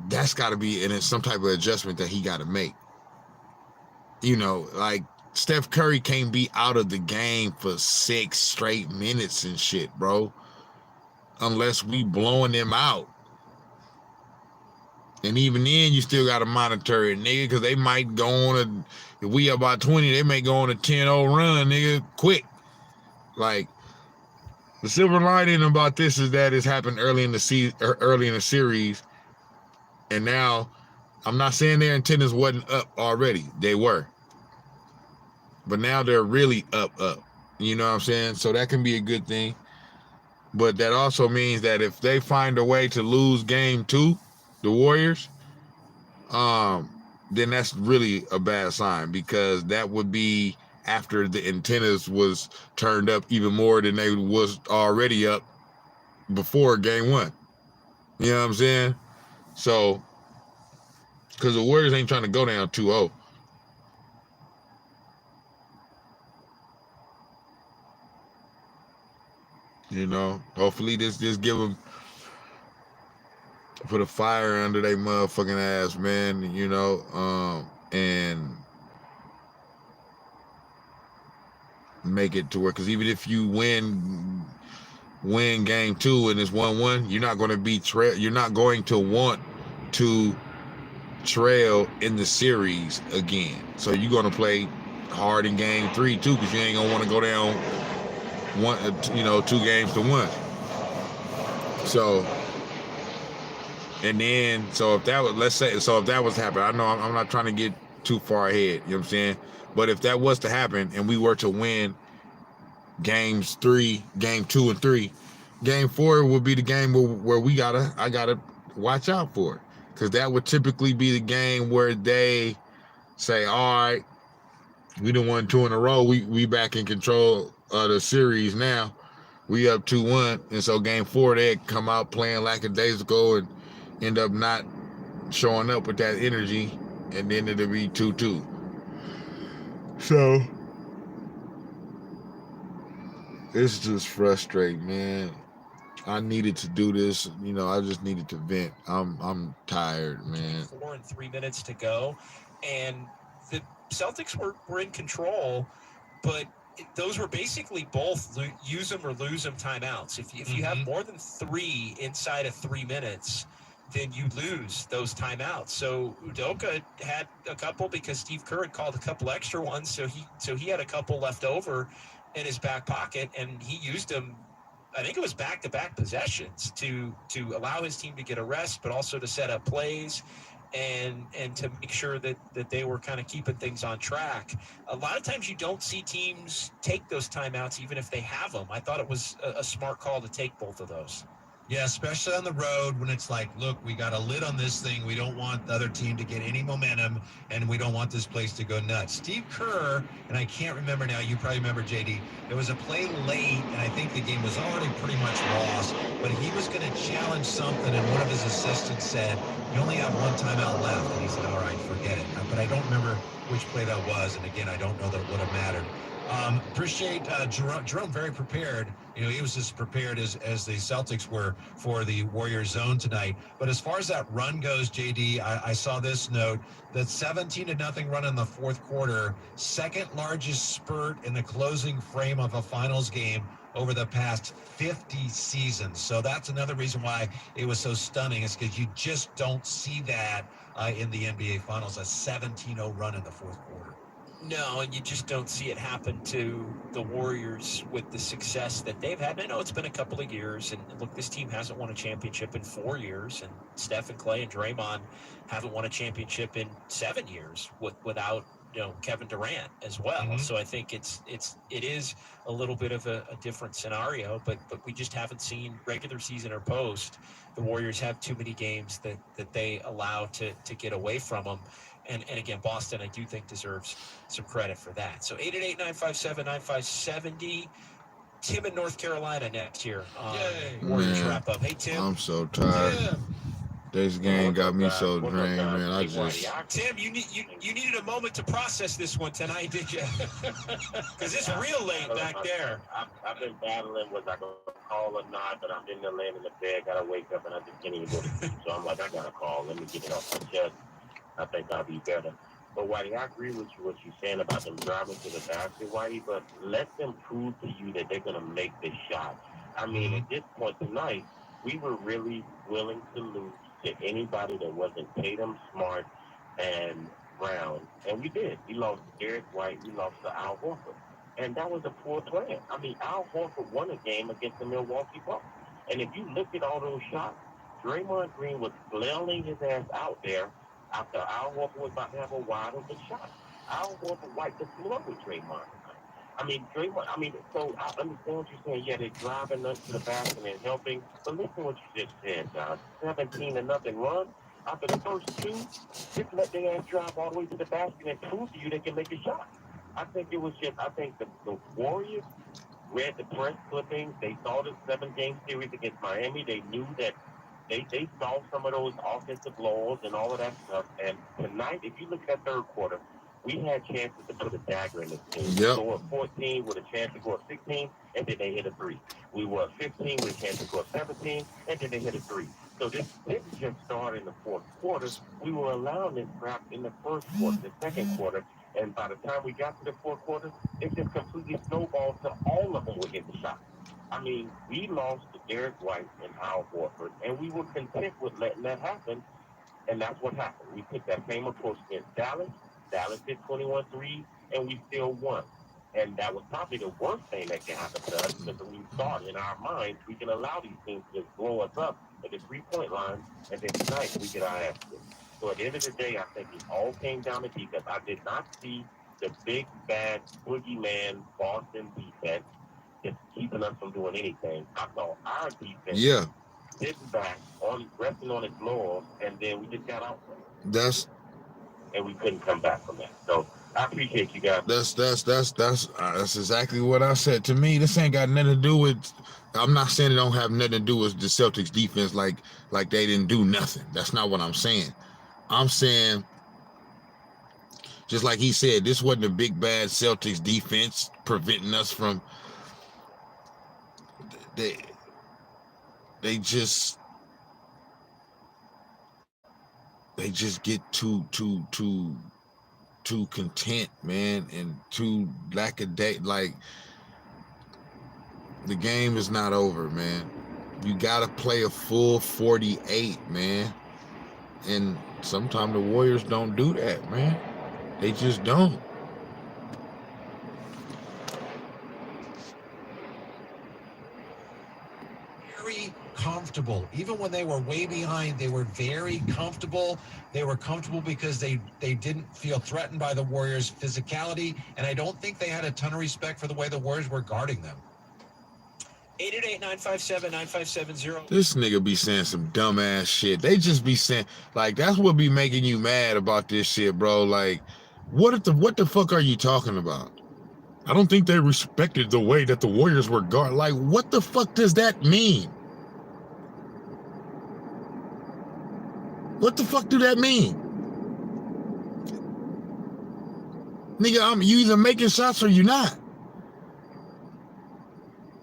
that's got to be, and it's some type of adjustment that he got to make. You know, like Steph Curry can't be out of the game for 6 straight minutes and shit, bro, unless we blowing them out. And even then, you still got to monitor it, nigga, because they might go on if we up by 20, they may go on a 10-0 run, nigga, quick. Like, the silver lining about this is that it's happened early in the series, and now I'm not saying their antennas wasn't up already. They were. But now they're really up. You know what I'm saying? So that can be a good thing. But that also means that if they find a way to lose game 2, the Warriors, then that's really a bad sign, because that would be after the antennas was turned up even more than they was already up before game 1. You know what I'm saying? So, because the Warriors ain't trying to go down 2-0. You know, hopefully this give them, put a fire under their motherfucking ass, man, you know, and make it to where, because even if you win game 2 and it's 1-1, you're not going to be you're not going to want to trail in the series again. So you're going to play hard in game 3 too, because you ain't gonna want to go down 2 games to 1. So, and then, so if that was, if that was happening, I know I'm not trying to get too far ahead, you know what I'm saying? But if that was to happen and we were to win game 2 and 3, game 4 would be the game where I gotta watch out for it. Because that would typically be the game where they say, all right, we done won 2 in a row. We back in control of the series now. We up 2-1. And so game 4, they come out playing lackadaisical and end up not showing up with that energy. And then it'll be 2-2. So it's just frustrating, man. I needed to do this, you know. I just needed to vent. I'm tired, man. 4 and 3 minutes to go, and the Celtics were in control, but those were basically both use them or lose them timeouts. If you have more than 3 inside of 3 minutes, then you lose those timeouts. So Udoka had a couple because Steve Kerr had called a couple extra ones, so he had a couple left over in his back pocket, and he used them. I think it was back-to-back possessions to allow his team to get a rest, but also to set up plays and to make sure that they were kind of keeping things on track. A lot of times you don't see teams take those timeouts even if they have them. I thought it was a smart call to take both of those. Yeah, especially on the road when it's like, look, we got a lid on this thing. We don't want the other team to get any momentum, and we don't want this place to go nuts. Steve Kerr, and I can't remember now, you probably remember, JD, there was a play late, and I think the game was already pretty much lost, but he was going to challenge something, and one of his assistants said, you only have 1 timeout left. And he said, all right, forget it. But I don't remember which play that was, and again, I don't know that it would have mattered. Appreciate Jerome, very prepared. You know, he was as prepared as the Celtics were for the Warriors zone tonight. But as far as that run goes, JD, I saw this note, that 17-0 run in the fourth quarter, second largest spurt in the closing frame of a finals game over the past 50 seasons. So that's another reason why it was so stunning, is because you just don't see that in the NBA Finals, a 17-0 run in the fourth quarter. No, and you just don't see it happen to the Warriors with the success that they've had. I know it's been a couple of years, and look, this team hasn't won a championship in 4 years, and Steph and Clay and Draymond haven't won a championship in 7 years without Kevin Durant as well. Mhm. So I think it is a little bit of a different scenario, but we just haven't seen regular season or post. The Warriors have too many games that they allow to get away from them. And again, Boston, I do think, deserves some credit for that. So 888-957-9570. Tim in North Carolina next year on Warriors Man, Wrap Up. Hey, Tim. I'm so tired. This game got me so What's up, drained, guys? man. I Big Whitey. just Tim, you needed a moment to process this one tonight, did you? Because it's real late back there. I've been battling was I going to call or not, but I'm in the laying in the bed, got to wake up, and I just can't even go to sleep. So I'm like, I got to call. Let me get it off my chest. I think I'll be better. But, Whitey, I agree with you, what you're saying about them driving to the basket, Whitey, but let them prove to you that they're going to make the shot. I mean, at this point tonight, we were really willing to lose to anybody that wasn't Tatum, Smart, and Brown. And we did. We lost to Derek White. We lost to Al Horford. And that was a poor plan. I mean, Al Horford won a game against the Milwaukee Bucks. And if you look at all those shots, Draymond Green was flailing his ass out there after Al Horford was about to have a wide open shot. Al Horford wiped the floor with Draymond. So I understand what you're saying. Yeah, they're driving us to the basket and helping. But listen what you just said, John. 17-0 run. After the first two, just let their ass drive all the way to the basket and prove to you they can make a shot. I think the Warriors read the press clippings. They saw the 7-game series against Miami. They knew that they saw some of those offensive laws and all of that stuff. And tonight, if you look at that third quarter, we had chances to put a dagger in this team. Yep. We were 14 with a chance to go up 16, and then they hit a 3. We were 15 with a chance to go up 17, and then they hit a 3. So this just started in the fourth quarter. We were allowing this crap in the first quarter, the second quarter, and by the time we got to the fourth quarter, it just completely snowballed to all of them were getting shot. I mean, we lost to Derek White and Al Horford, and we were content with letting that happen, and that's what happened. We took that same approach against Dallas. Dallas hit 21 threes, and we still won. And that was probably the worst thing that can happen to us, because we thought in our minds we can allow these teams to just blow us up at the three-point line, and then tonight we get our ass kicked. So at the end of the day, I think it all came down to defense. I did not see the big, bad, boogeyman Boston defense just keeping us from doing anything. I saw our defense sitting back, resting on its laurels, and then we just got out. And we couldn't come back from that. So I appreciate you guys. That's exactly what I said. To me, this ain't got nothing to do with. I'm not saying it don't have nothing to do with the Celtics defense, like they didn't do nothing. That's not what I'm saying. I'm saying, just like he said, this wasn't a big bad Celtics defense preventing us from. They just get too content, man, and too lackadaisical. Like, the game is not over, man. You gotta play a full 48, man. And sometimes the Warriors don't do that, man. They just don't. Very comfortable. Even when they were way behind, they were very comfortable. They were comfortable because they didn't feel threatened by the Warriors' physicality, and I don't think they had a ton of respect for the way the Warriors were guarding them. 888-957-9570. This nigga be saying some dumbass shit. They just be saying, like, that's what be making you mad about this shit, bro. Like, what the fuck are you talking about? I don't think they respected the way that the Warriors were guarded. Like, what the fuck does that mean? What the fuck do that mean? Nigga, you either making shots or you not.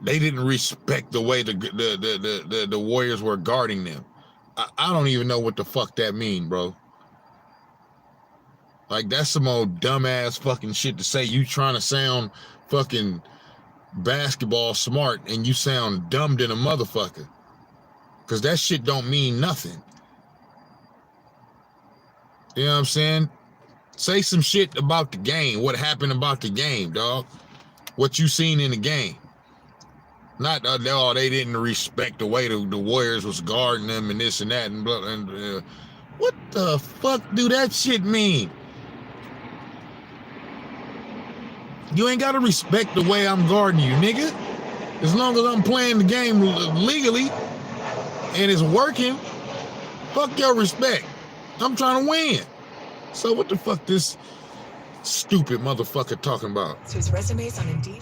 They didn't respect the way the Warriors were guarding them. I don't even know what the fuck that mean, bro. Like, that's some old dumbass fucking shit to say. You trying to sound fucking basketball smart and you sound dumb than a motherfucker. Cause that shit don't mean nothing. You know what I'm saying? Say some shit about the game. What happened about the game, dog? What you seen in the game? Not they didn't respect the way the Warriors was guarding them and this and that and blah. What the fuck do that shit mean? You ain't gotta respect the way I'm guarding you, nigga. As long as I'm playing the game legally and it's working, fuck your respect. I'm trying to win. So what the fuck this stupid motherfucker talking about? So his resume's on Indeed.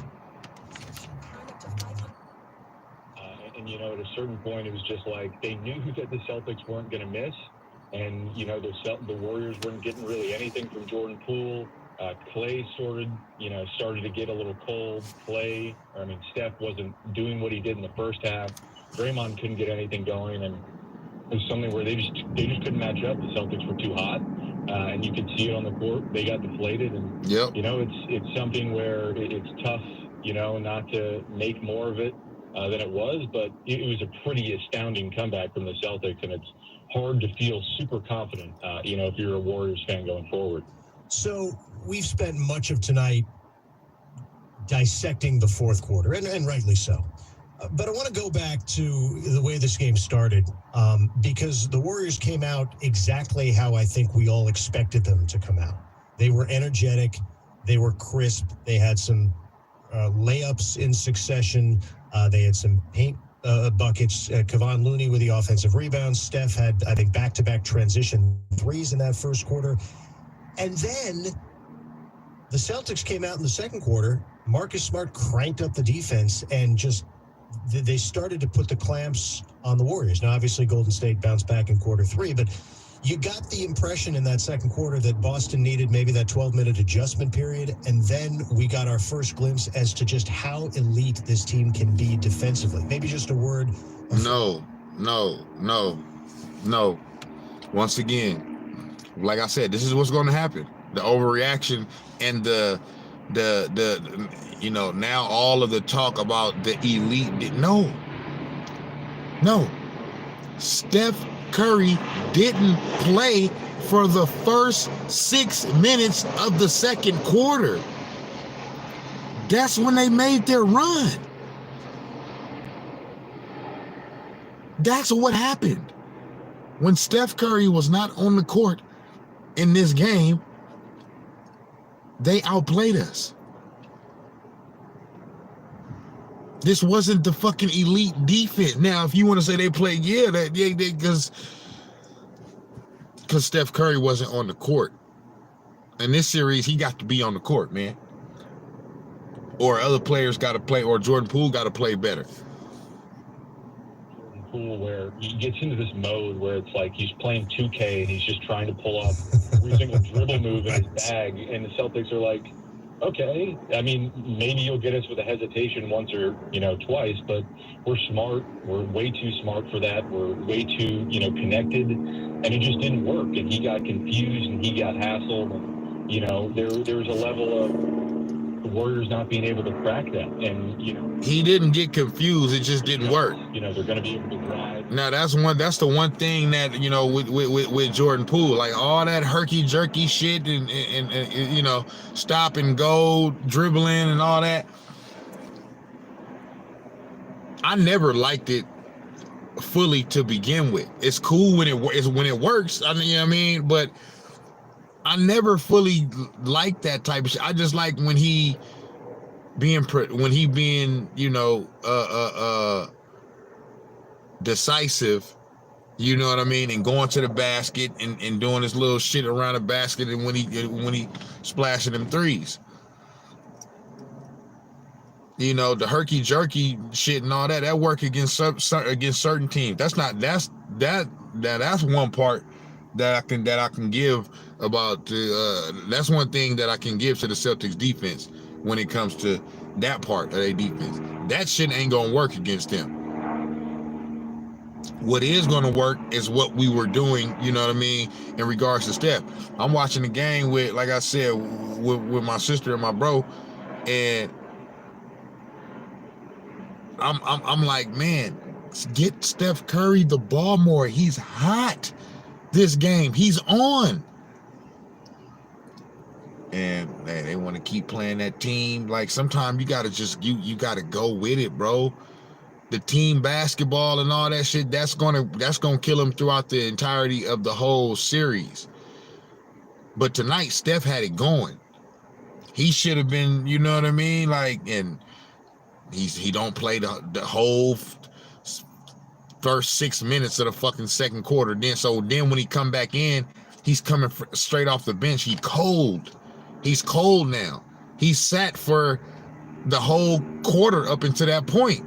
And you know, at a certain point, it was just like they knew that the Celtics weren't going to miss, and you know, the Warriors weren't getting really anything from Jordan Poole. Clay started to get a little cold. Steph wasn't doing what he did in the first half. Draymond couldn't get anything going, and it was something where they just couldn't match up. The Celtics were too hot, and you could see it on the court. They got deflated, and you know, it's something where it's tough, you know, not to make more of it than it was, but it was a pretty astounding comeback from the Celtics, and it's hard to feel super confident, you know, if you're a Warriors fan going forward. So we've spent much of tonight dissecting the fourth quarter, and rightly so. But I want to go back to the way this game started, because the Warriors came out exactly how I think we all expected them to come out. They were energetic. They were crisp. They had some layups in succession. They had some paint buckets. Kevon Looney with the offensive rebounds. Steph had, I think, back-to-back transition threes in that first quarter. And then the Celtics came out in the second quarter. Marcus Smart cranked up the defense and just they started to put the clamps on the Warriors. Now, obviously, Golden State bounced back in quarter three, but you got the impression in that second quarter that Boston needed maybe that 12-minute adjustment period, and then we got our first glimpse as to just how elite this team can be defensively. Maybe just a word. No. Once again, like I said, this is what's going to happen. The overreaction and the you know, now all of the talk about the elite. No. Steph Curry didn't play for the first 6 minutes of the second quarter. That's when they made their run. That's what happened. When Steph Curry was not on the court in this game, they outplayed us. This wasn't the fucking elite defense. Now, if you want to say they played, because Steph Curry wasn't on the court. In this series, he got to be on the court, man. Or other players got to play, or Jordan Poole got to play better. Jordan Poole, where he gets into this mode where it's like he's playing 2K and he's just trying to pull up every single dribble move in his bag, and the Celtics are like, okay, I mean, maybe you'll get us with a hesitation once or, you know, twice, but we're smart. We're way too smart for that. We're way too, you know, connected, and it just didn't work. And he got confused and he got hassled. And, you know, there was a level of the Warriors not being able to crack that. And, you know, he didn't get confused. It just didn't work. You know, they're going to be able to drive. Now that's the one thing that, you know, with Jordan Poole, like all that herky jerky shit and you know, stop and go dribbling and all that. I never liked it fully to begin with. It's cool when it works. I mean, you know what I mean? But I never fully liked that type of shit. I just like when he being, you know, decisive, you know what I mean, and going to the basket and doing this little shit around the basket, and when he splashing them threes, you know, the herky jerky shit and all that work against certain teams. That's one part that I can give about that's one thing that I can give to the Celtics defense when it comes to that part of their defense. That shit ain't gonna work against them. What is going to work is what we were doing, you know what I mean, in regards to Steph. I'm watching the game with, like I said, with my sister and my bro, and I'm like, man, get Steph Curry the ball more. He's hot this game. He's on. And man, they want to keep playing that team. Like sometimes you gotta just you gotta go with it, bro. The team basketball and all that shit, that's gonna kill them throughout the entirety of the whole series. But tonight, Steph had it going. He should have been, you know what I mean? Like, and he don't play the whole first 6 minutes of the fucking second quarter. Then when he come back in, he's coming straight off the bench. He's cold now. He sat for the whole quarter up until that point.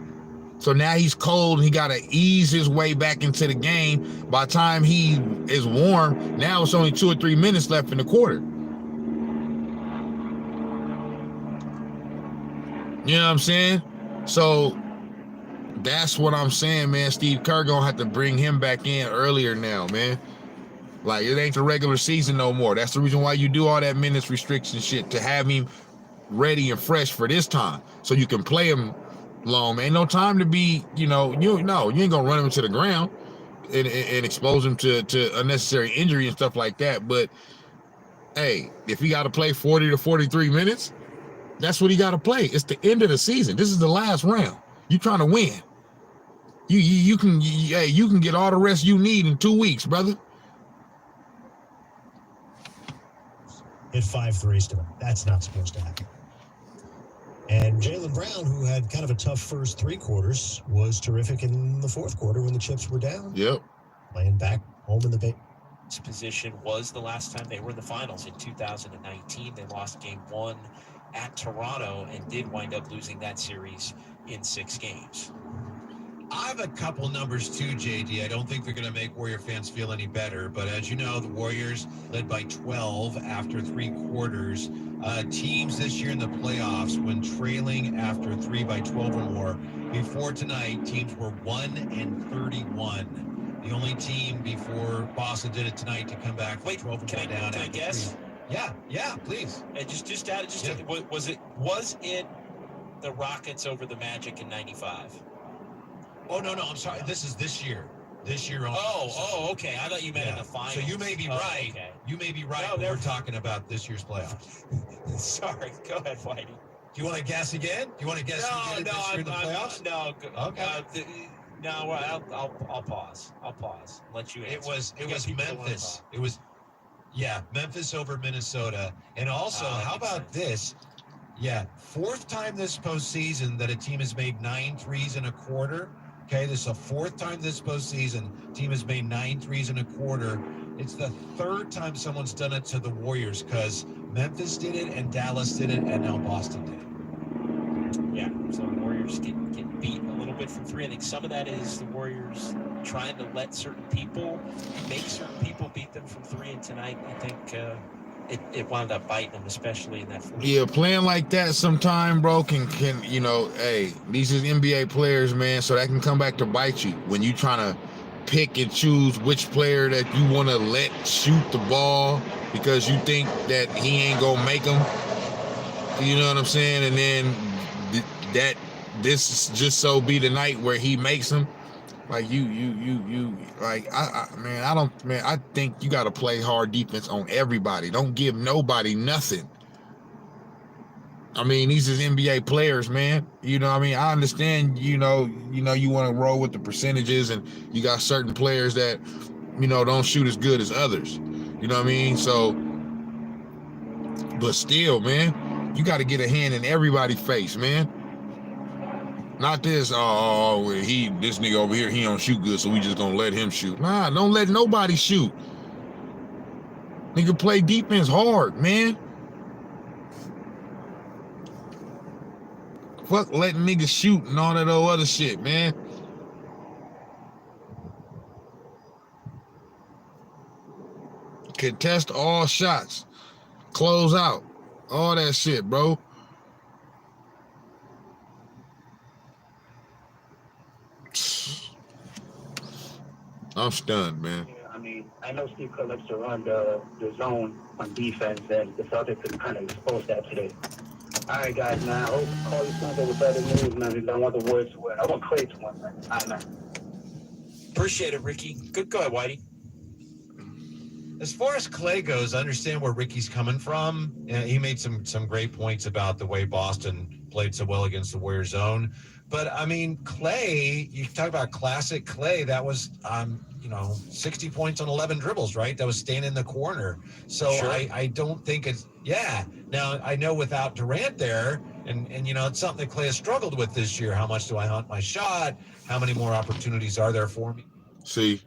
So now he's cold. He got to ease his way back into the game. By the time he is warm, now it's only 2 or 3 minutes left in the quarter. You know what I'm saying? So that's what I'm saying, man. Steve Kerr gonna have to bring him back in earlier now, man. Like, it ain't the regular season no more. That's the reason why you do all that minutes restriction shit, to have him ready and fresh for this time, so you can play him long. Ain't no time to be, you ain't gonna run him to the ground and expose him to unnecessary injury and stuff like that. But hey, if he got to play 40 to 43 minutes, that's what he got to play. It's the end of the season. This is the last round. You trying to win. You can get all the rest you need in 2 weeks, brother. Hit 5 threes to him. That's not supposed to happen. And Jaylen Brown, who had kind of a tough first 3 quarters, was terrific in the fourth quarter when the chips were down. Yep. Playing back home in the Bay. This position was the last time they were in the finals in 2019. They lost game 1 at Toronto and did wind up losing that series in 6 games. I have a couple numbers too, JD. I don't think they're going to make Warrior fans feel any better, but as you know, the Warriors led by 12 after 3 quarters. Teams this year in the playoffs, when trailing after 3 by 12 or more, before tonight, teams were 1-31. The only team before Boston did it tonight to come back 12 and can down. Can I guess? 3. Yeah, please. And was it the Rockets over the Magic in '95? Oh no, I'm sorry. This is this year. This year only. Oh, okay. I thought you meant in the finals. So you may be right. Okay. You may be right. No, we're talking about this year's playoffs. Sorry. Go ahead, Whitey. Do you want to guess again? Do you want to guess who did it this year in the playoffs? Okay. I'll pause. Let you answer. It was Memphis. It was Memphis over Minnesota. And also, how about this? Yeah, 4th time this postseason that a team has made 9 threes in a quarter. Okay, this is the 4th time this postseason team has made 9 threes in a quarter. It's the 3rd time someone's done it to the Warriors, because Memphis did it and Dallas did it and now Boston did it. Yeah, so the Warriors get beat a little bit from 3. I think some of that is the Warriors trying to let certain people beat them from 3. And tonight, I think it wound up biting them, especially in that 4th. Yeah, playing like that sometime, bro, can hey, these is NBA players, man, so that can come back to bite you when you trying to pick and choose which player that you want to let shoot the ball because you think that he ain't gonna make them. You know what I'm saying? And then this just so be the night where he makes them. Like I think you got to play hard defense on everybody. Don't give nobody nothing. I mean, these is NBA players, man. You know what I mean? I understand, you want to roll with the percentages, and you got certain players that, don't shoot as good as others. You know what I mean? So, but still, man, you got to get a hand in everybody's face, man. Not this, this nigga over here, he don't shoot good, so we just gonna let him shoot. Nah, don't let nobody shoot. Nigga play defense hard, man. Fuck letting niggas shoot and all that old other shit, man. Contest all shots. Close out. All that shit, bro. I'm stunned, man. Yeah, I mean, I know Steve Kerr likes to run the zone on defense, and the Celtics could kind of expose that today. All right, guys, man. I hope call you Sunday with better news, man. I want the Warriors to win. I want Clay to win, man. All right, man. Appreciate it, Ricky. Good. Go ahead, Whitey. As far as Clay goes, I understand where Ricky's coming from. He made some great points about the way Boston played so well against the Warriors zone. But I mean, Clay, you talk about classic Clay. That was 60 points on 11 dribbles, right? That was staying in the corner. So Sure. I don't think it's Now I know without Durant there, and it's something that Clay has struggled with this year. How much do I hunt my shot? How many more opportunities are there for me? See.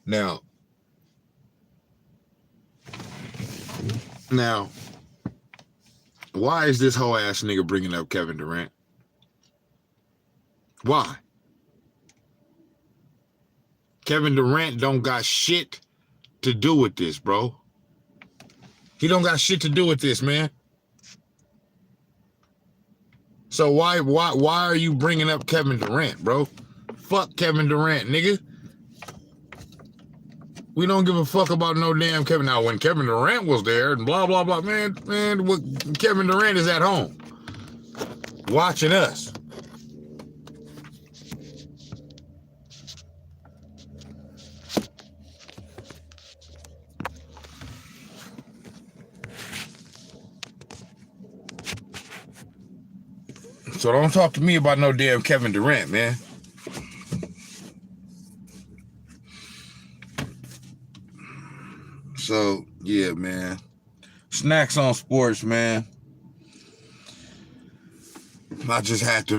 Now, why is this whole ass nigga bringing up Kevin Durant? Why? Kevin Durant don't got shit to do with this, bro. He don't got shit to do with this, man. So why are you bringing up Kevin Durant, bro? Fuck Kevin Durant, nigga. We don't give a fuck about no damn Kevin. Now, when Kevin Durant was there and blah, blah, blah, man, Kevin Durant is at home watching us. So don't talk to me about no damn Kevin Durant, man. So, yeah, man. Snax on Sportz, man. I just had to,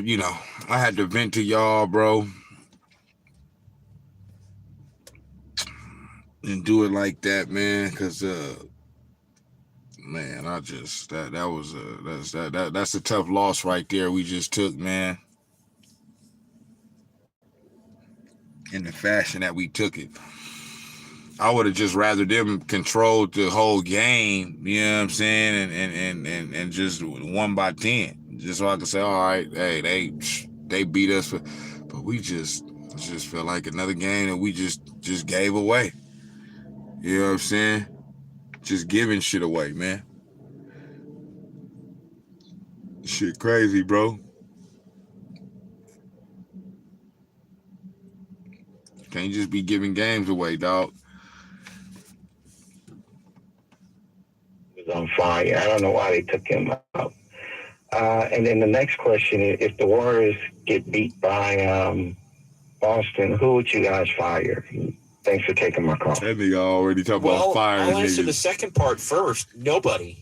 I had to vent to y'all, bro. And do it like that, man, because, man, I just, that's a tough loss right there we just took, man. In the fashion that we took it. I would have just rather them controlled the whole game, you know what I'm saying, and just won by 10, just so I could say, all right, hey, they beat us, but we just felt like another game that we just gave away. You know what I'm saying? Just giving shit away, man. Shit crazy, bro. Can't just be giving games away, dog. On fire. I don't know why they took him out. And then the next question is, if the Warriors get beat by Boston, who would you guys fire? Thanks for taking my call. That nigga already talking about firing. I'll answer the second part first. Nobody.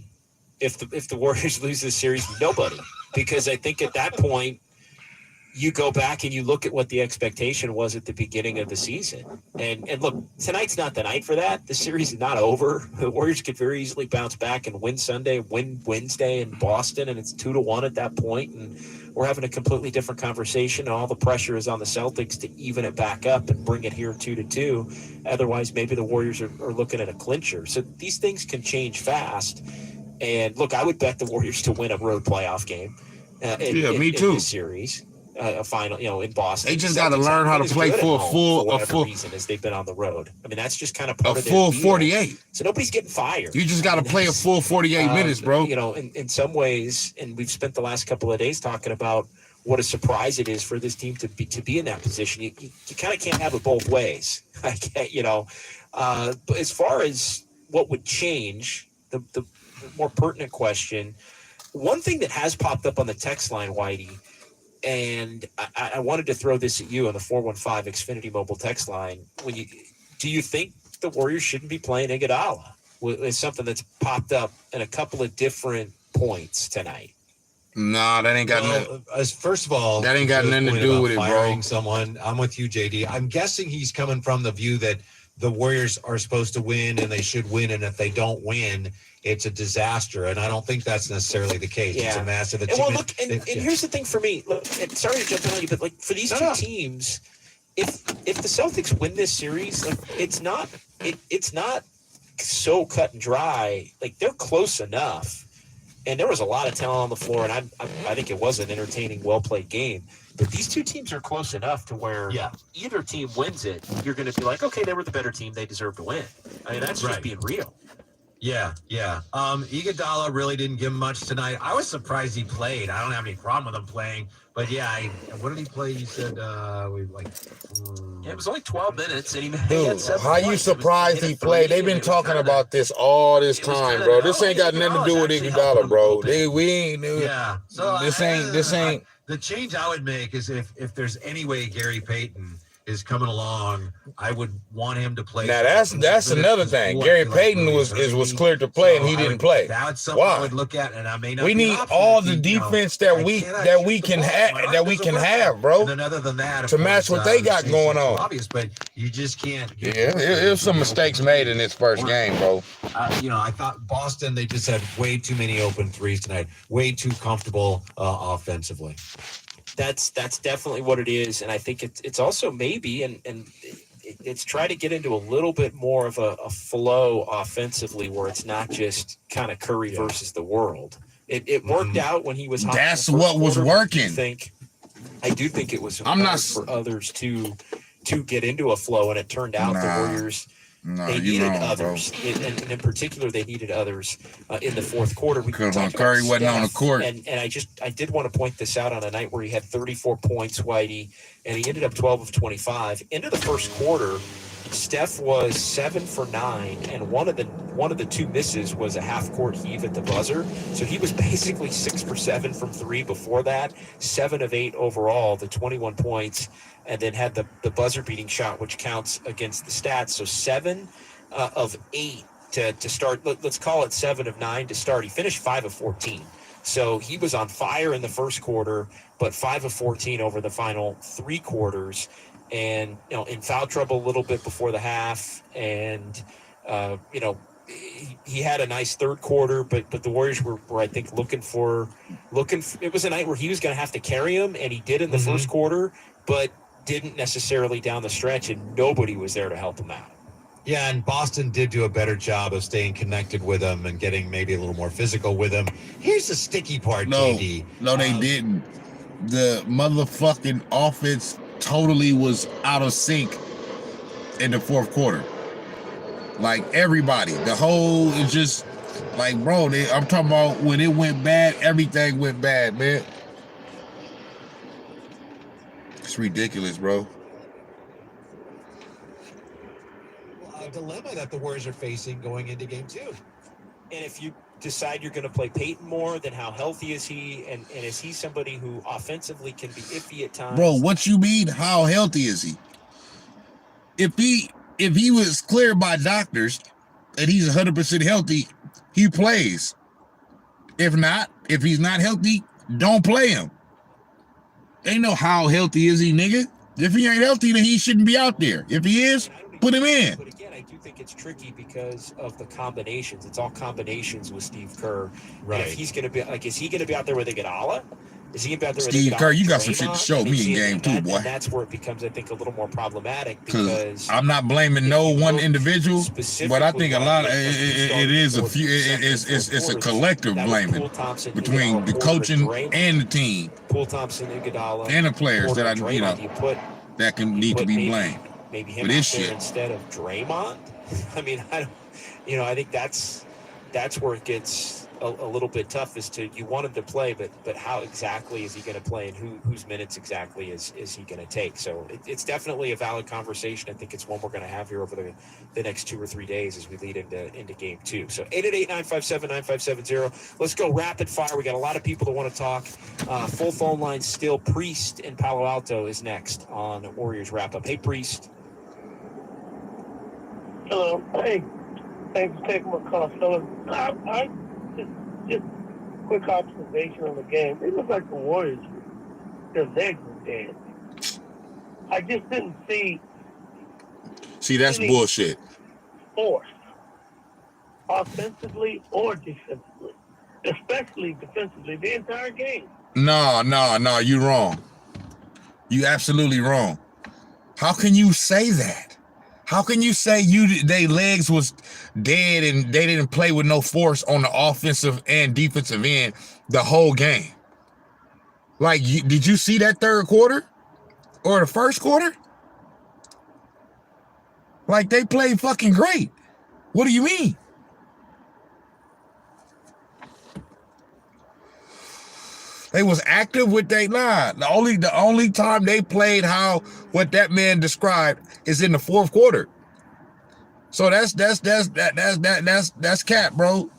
If the Warriors lose this series, nobody. Because I think at that point, you go back and you look at what the expectation was at the beginning of the season. And look, tonight's not the night for that. The series is not over. The Warriors could very easily bounce back and win Sunday, win Wednesday in Boston, and it's 2-1 at that point. And we're having a completely different conversation, and all the pressure is on the Celtics to even it back up and bring it here 2-2. Otherwise, maybe the Warriors are looking at a clincher. So these things can change fast. And look, I would bet the Warriors to win a road playoff game me too. in this series. A final, in Boston. They just got to learn how to play for a full reason as they've been on the road. I mean, that's just kind of part a of full their 48. So nobody's getting fired. You just got to play a full 48 minutes, bro. In some ways, and we've spent the last couple of days talking about what a surprise it is for this team to be in that position. You kind of can't have it both ways. But as far as what would change, the more pertinent question, one thing that has popped up on the text line, Whitey, and I wanted to throw this at you on the 415 Xfinity mobile text line. Do you think the Warriors shouldn't be playing Iguodala? It's something that's popped up in a couple of different points tonight. Nah, that ain't got nothing. First of all, that ain't got nothing to do with it, bro. Firing someone, I'm with you, JD. I'm guessing he's coming from the view that the Warriors are supposed to win and they should win, and if they don't win, it's a disaster. And I don't think that's necessarily the case. Yeah. It's a massive achievement. Well, look, and here's the thing for me. Look, and sorry to jump in on you, but like for these two teams, if the Celtics win this series, like it's not so cut and dry. Like they're close enough. And there was a lot of talent on the floor, and I think it was an entertaining, well-played game. But these two teams are close enough to where either team wins it, you're going to be like, okay, they were the better team. They deserve to win. I mean, that's just being real. Yeah. Iguodala really didn't give him much tonight. I was surprised he played. I don't have any problem with him playing, but yeah, what did he play? You said It was only 12 minutes, and he had Dude, 7 how you points. surprised he played? They've been talking about this all this time, bro. This ain't got nothing to do with Iguodala, bro. We ain't. Yeah. So this ain't. The change I would make is if there's any way Gary Payton is coming along, I would want him to play. Now that's another thing. Gary Payton was cleared to play, and he didn't play. That's something I would look at, and I may not. We need all the defense that we can have, bro. And other than that, to match what they got going on. Obvious, but you just can't. Yeah, there's some mistakes made in this first game, bro. I thought Boston, they just had way too many open threes tonight. Way too comfortable offensively. That's definitely what it is, and I think it's also maybe and it's try to get into a little bit more of a flow offensively where it's not just kind of Curry versus the world. It worked out when he was hot. That's what was working. I do think it was I'm not for others to get into a flow, and it turned out the Warriors. They needed others, and in particular, they needed others in the fourth quarter. Because when Curry wasn't on the court, and I did want to point this out on a night where he had 34 points, Whitey, and he ended up 12 of 25. Into the first quarter, Steph was 7 for 9, and one of the 2 misses was a half-court heave at the buzzer. So he was basically 6 for 7 from 3 before that, 7 of 8 overall, the 21 points, and then had the buzzer-beating shot, which counts against the stats. So 7 of 8 to start. Let's call it 7 of 9 to start. He finished 5 of 14. So he was on fire in the first quarter, but 5 of 14 over the final 3 quarters. And, in foul trouble a little bit before the half. And, he had a nice third quarter, but the Warriors were I think, looking for it was a night where he was going to have to carry him, and he did in the first quarter, but didn't necessarily down the stretch, and nobody was there to help him out. Yeah, and Boston did do a better job of staying connected with him and getting maybe a little more physical with him. Here's the sticky part, JD. No, they didn't. The motherfucking offense totally was out of sync in the fourth quarter. Like, everybody, the whole is just like, bro, I'm talking about when it went bad, everything went bad, man. It's ridiculous, bro. A dilemma that the Warriors are facing going into game 2. And if you decide you're going to play Payton more, then how healthy is he? And is he somebody who offensively can be iffy at times? Bro, what you mean? How healthy is he? If he was cleared by doctors and he's 100% healthy, he plays. If he's not healthy, don't play him. Ain't no how healthy is he, nigga. If he ain't healthy, then he shouldn't be out there. If he is, put him in. But again, I do think it's tricky because of the combinations. It's all combinations with Steve Kerr. Right. And if he's going to be is he going to be out there with Iguodala? Is he going to be out there with Steve Kerr, you got some Draymond? shit to show me in game 2, boy. And that's where it becomes, I think, a little more problematic because I'm not blaming no one individual, but I think a lot of it is a few. It's a collective blaming between the coaching and the team, Poole, Thompson, Iguodala, and the players that that can need to be blamed. Maybe him for this out there shit instead of Draymond. I mean, I think that's where it gets a little bit tough. Is to you want him to play, but how exactly is he going to play, and whose minutes exactly is he going to take? So it's definitely a valid conversation. I think it's one we're going to have here over the next 2 or 3 days as we lead into game 2. So 888-957-9570. Let's go rapid fire. We got a lot of people that want to talk. Full phone line still. Priest in Palo Alto is next on Warriors Wrap Up. Hey, Priest. Hello. Hey. Thanks for taking my call, fellas. I just quick observation on the game. It looked like the Warriors, their legs were dead. I just didn't see. See, that's bullshit. Force, offensively or defensively, especially defensively, the entire game. No, you wrong. You absolutely wrong. How can you say that? How can you say they legs was dead and they didn't play with no force on the offensive and defensive end the whole game? Like, did you see that third quarter or the first quarter? Like, they played fucking great. What do you mean? They was active with they line. The only time they played what that man described is in the fourth quarter. So that's cap, bro.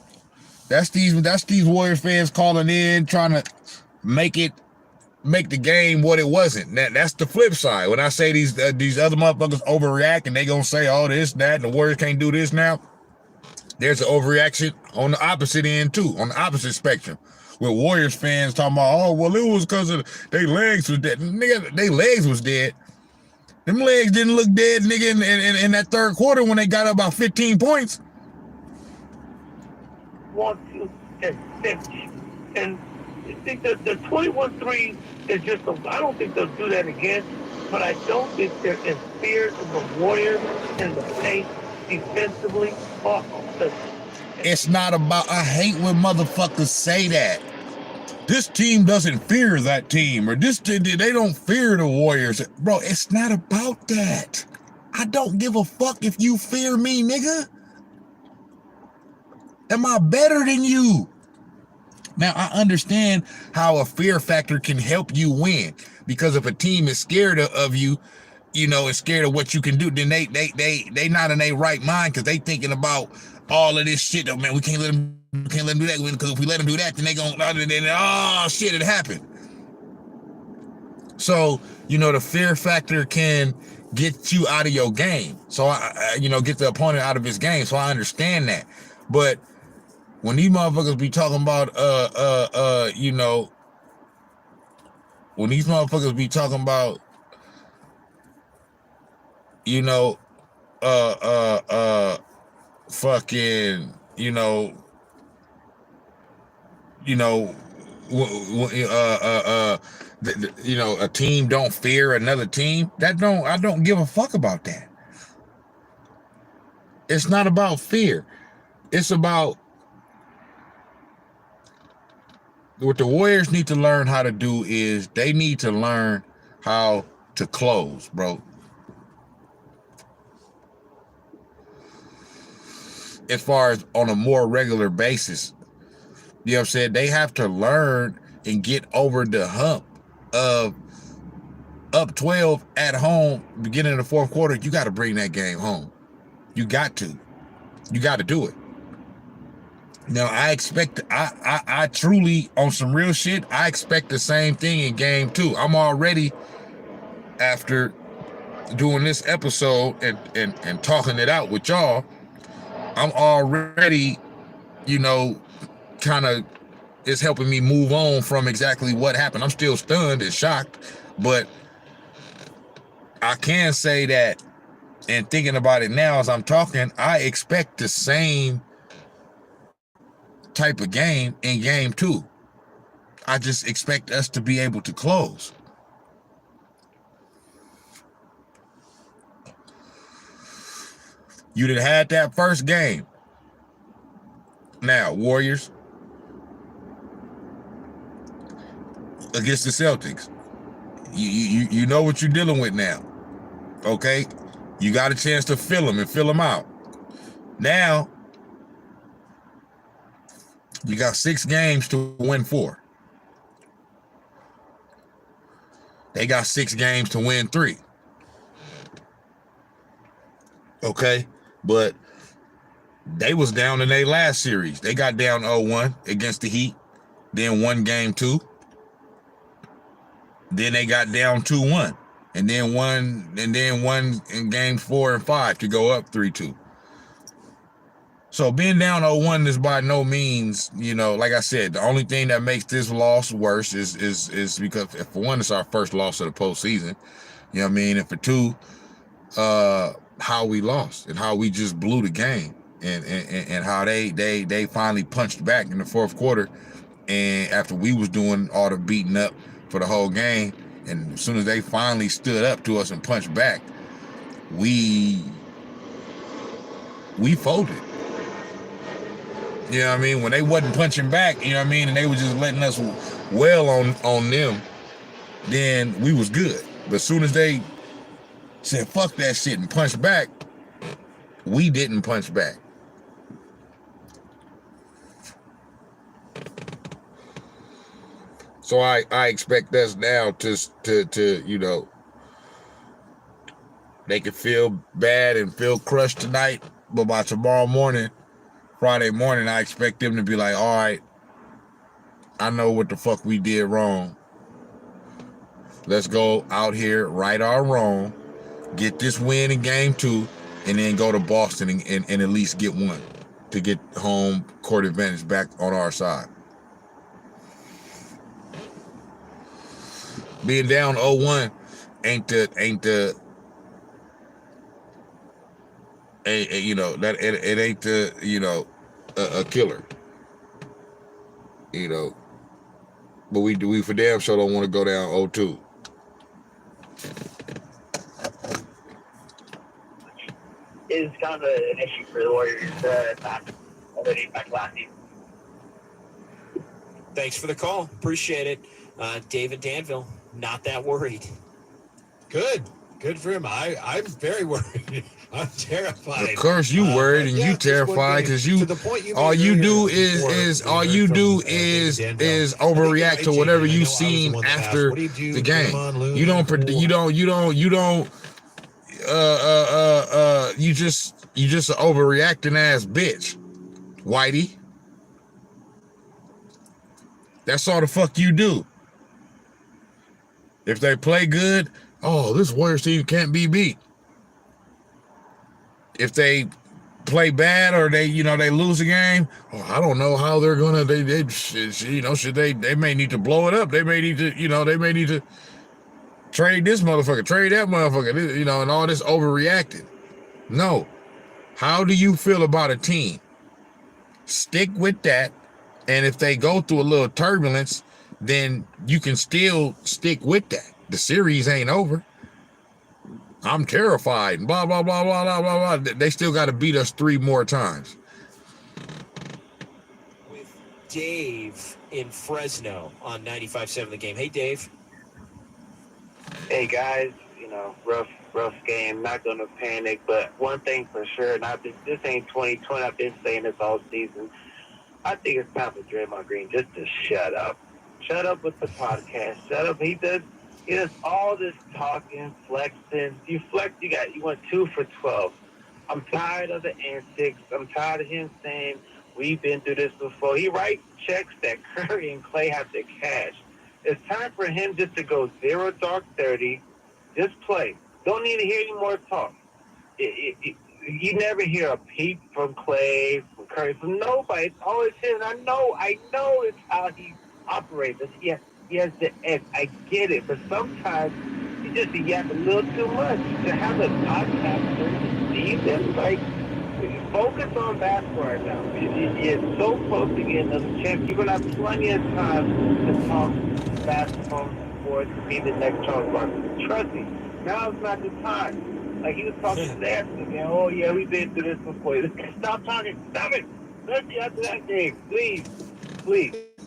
That's these Warriors fans calling in trying to make the game what it wasn't. That's the flip side. When I say these other motherfuckers overreact and they gonna say all this, that, and the Warriors can't do this now, there's an overreaction on the opposite end too, on the opposite spectrum. With Warriors fans talking about, oh, well, it was because of their legs was dead. Nigga, their legs was dead. Them legs didn't look dead, nigga, in that third quarter when they got about 15 points. 1, 2, and 50. And I think that the 21-3 is just, I don't think they'll do that again, but I don't think they're in fear of the Warriors in the paint defensively. It's not about, I hate when motherfuckers say that. This team doesn't fear that team, or they don't fear the Warriors. Bro, it's not about that. I don't give a fuck if you fear me, nigga. Am I better than you? Now, I understand how a fear factor can help you win, because if a team is scared of you, you know, and scared of what you can do, then they not in their right mind, because they thinking about all of this shit. Oh man, we can't let them do that, because if we let them do that, then they gonna, oh shit, it happened. So, you know, the fear factor can get you out of your game. So I get the opponent out of his game. So I understand that. But when these motherfuckers be talking about when these motherfuckers be talking about, fucking, a team don't fear another team. I don't give a fuck about that. It's not about fear. It's about what the Warriors need to learn how to do is they need to learn how to close, bro. As far as on a more regular basis, you know what I'm saying? They have to learn and get over the hump of up 12 at home, beginning of the fourth quarter. You got to bring that game home. You got to do it. Now, I truly, on some real shit, I expect the same thing in game 2. I'm already, after doing this episode and talking it out with y'all, I'm already, kind of, it's helping me move on from exactly what happened. I'm still stunned and shocked, but I can say that, and thinking about it now as I'm talking, I expect the same type of game in game 2. I just expect us to be able to close. You done had that first game. Now, Warriors against the Celtics. You know what you're dealing with now. Okay? You got a chance to fill them and fill them out. Now, you got 6 games to win 4. They got 6 games to win 3. Okay? But they was down in their last series. They got down 0-1 against the Heat, then won game 2. Then they got down 2-1, and then won in games 4 and 5 to go up 3-2. So being down 0-1 is by no means, like I said, the only thing that makes this loss worse is because, for one, it's our first loss of the postseason. You know what I mean? And for 2, how we lost and how we just blew the game, and how they finally punched back in the fourth quarter, and after we was doing all the beating up for the whole game, and as soon as they finally stood up to us and punched back, we folded. You know what I mean? When they wasn't punching back, you know what I mean, and they were just letting us well on them, then we was good. But as soon as they said fuck that shit and punched back, we didn't punch back. So I expect us now to they can feel bad and feel crushed tonight, but by tomorrow morning, Friday morning, I expect them to be like, all right, I know what the fuck we did wrong. Let's go out here, right our wrong, get this win in game 2, and then go to Boston and at least get one to get home court advantage back on our side. Being down 0-1 ain't it ain't the a killer, but we for damn sure don't want to go down 0-2. Is kind of an issue for the Warriors not already back last season. Thanks for the call. Appreciate it. David Danville, not that worried. Good for him. I'm very worried. I'm terrified. Of course you worried and you terrified because all you do is overreact to whatever you seen after the game. You just an overreacting ass bitch, Whitey. That's all the fuck you do. If they play good, oh, this Warriors team can't be beat. If they play bad or they lose a game, oh, I don't know how they're gonna. They may need to blow it up. They may need to trade this motherfucker, trade that motherfucker, and all this overreacting. No. How do you feel about a team? Stick with that. And if they go through a little turbulence, then you can still stick with that. The series ain't over. I'm terrified. Blah, blah, blah, blah, blah, blah, blah. They still got to beat us 3 more times. With Dave in Fresno on 95.7 The Game. Hey, Dave. Hey, guys. Rough game. Not going to panic. But one thing for sure, this ain't 2020. I've been saying this all season. I think it's time for Draymond Green just to shut up. Shut up with the podcast. Shut up. He does all this talking, flexing. You went 2 for 12. I'm tired of the antics. I'm tired of him saying we've been through this before. He writes checks that Curry and Clay have to cash. It's time for him just to go 0 dark 30. Just play. Don't need to hear any more talk. You never hear a peep from Clay, from Curry, from nobody. It's always him. I know it's how he operates. He has the edge. I get it. But sometimes he just yap a little too much. To have a podcast to see them, focus on basketball right now. You're so close to getting another chance. You're going to have plenty of time to talk basketball, sports, to be the next Charles Barkley. Trust me, now is not the time. Like he was talking to that again. Oh yeah, we've been through this before. Stop talking. Stop it. Let's get after that game, please.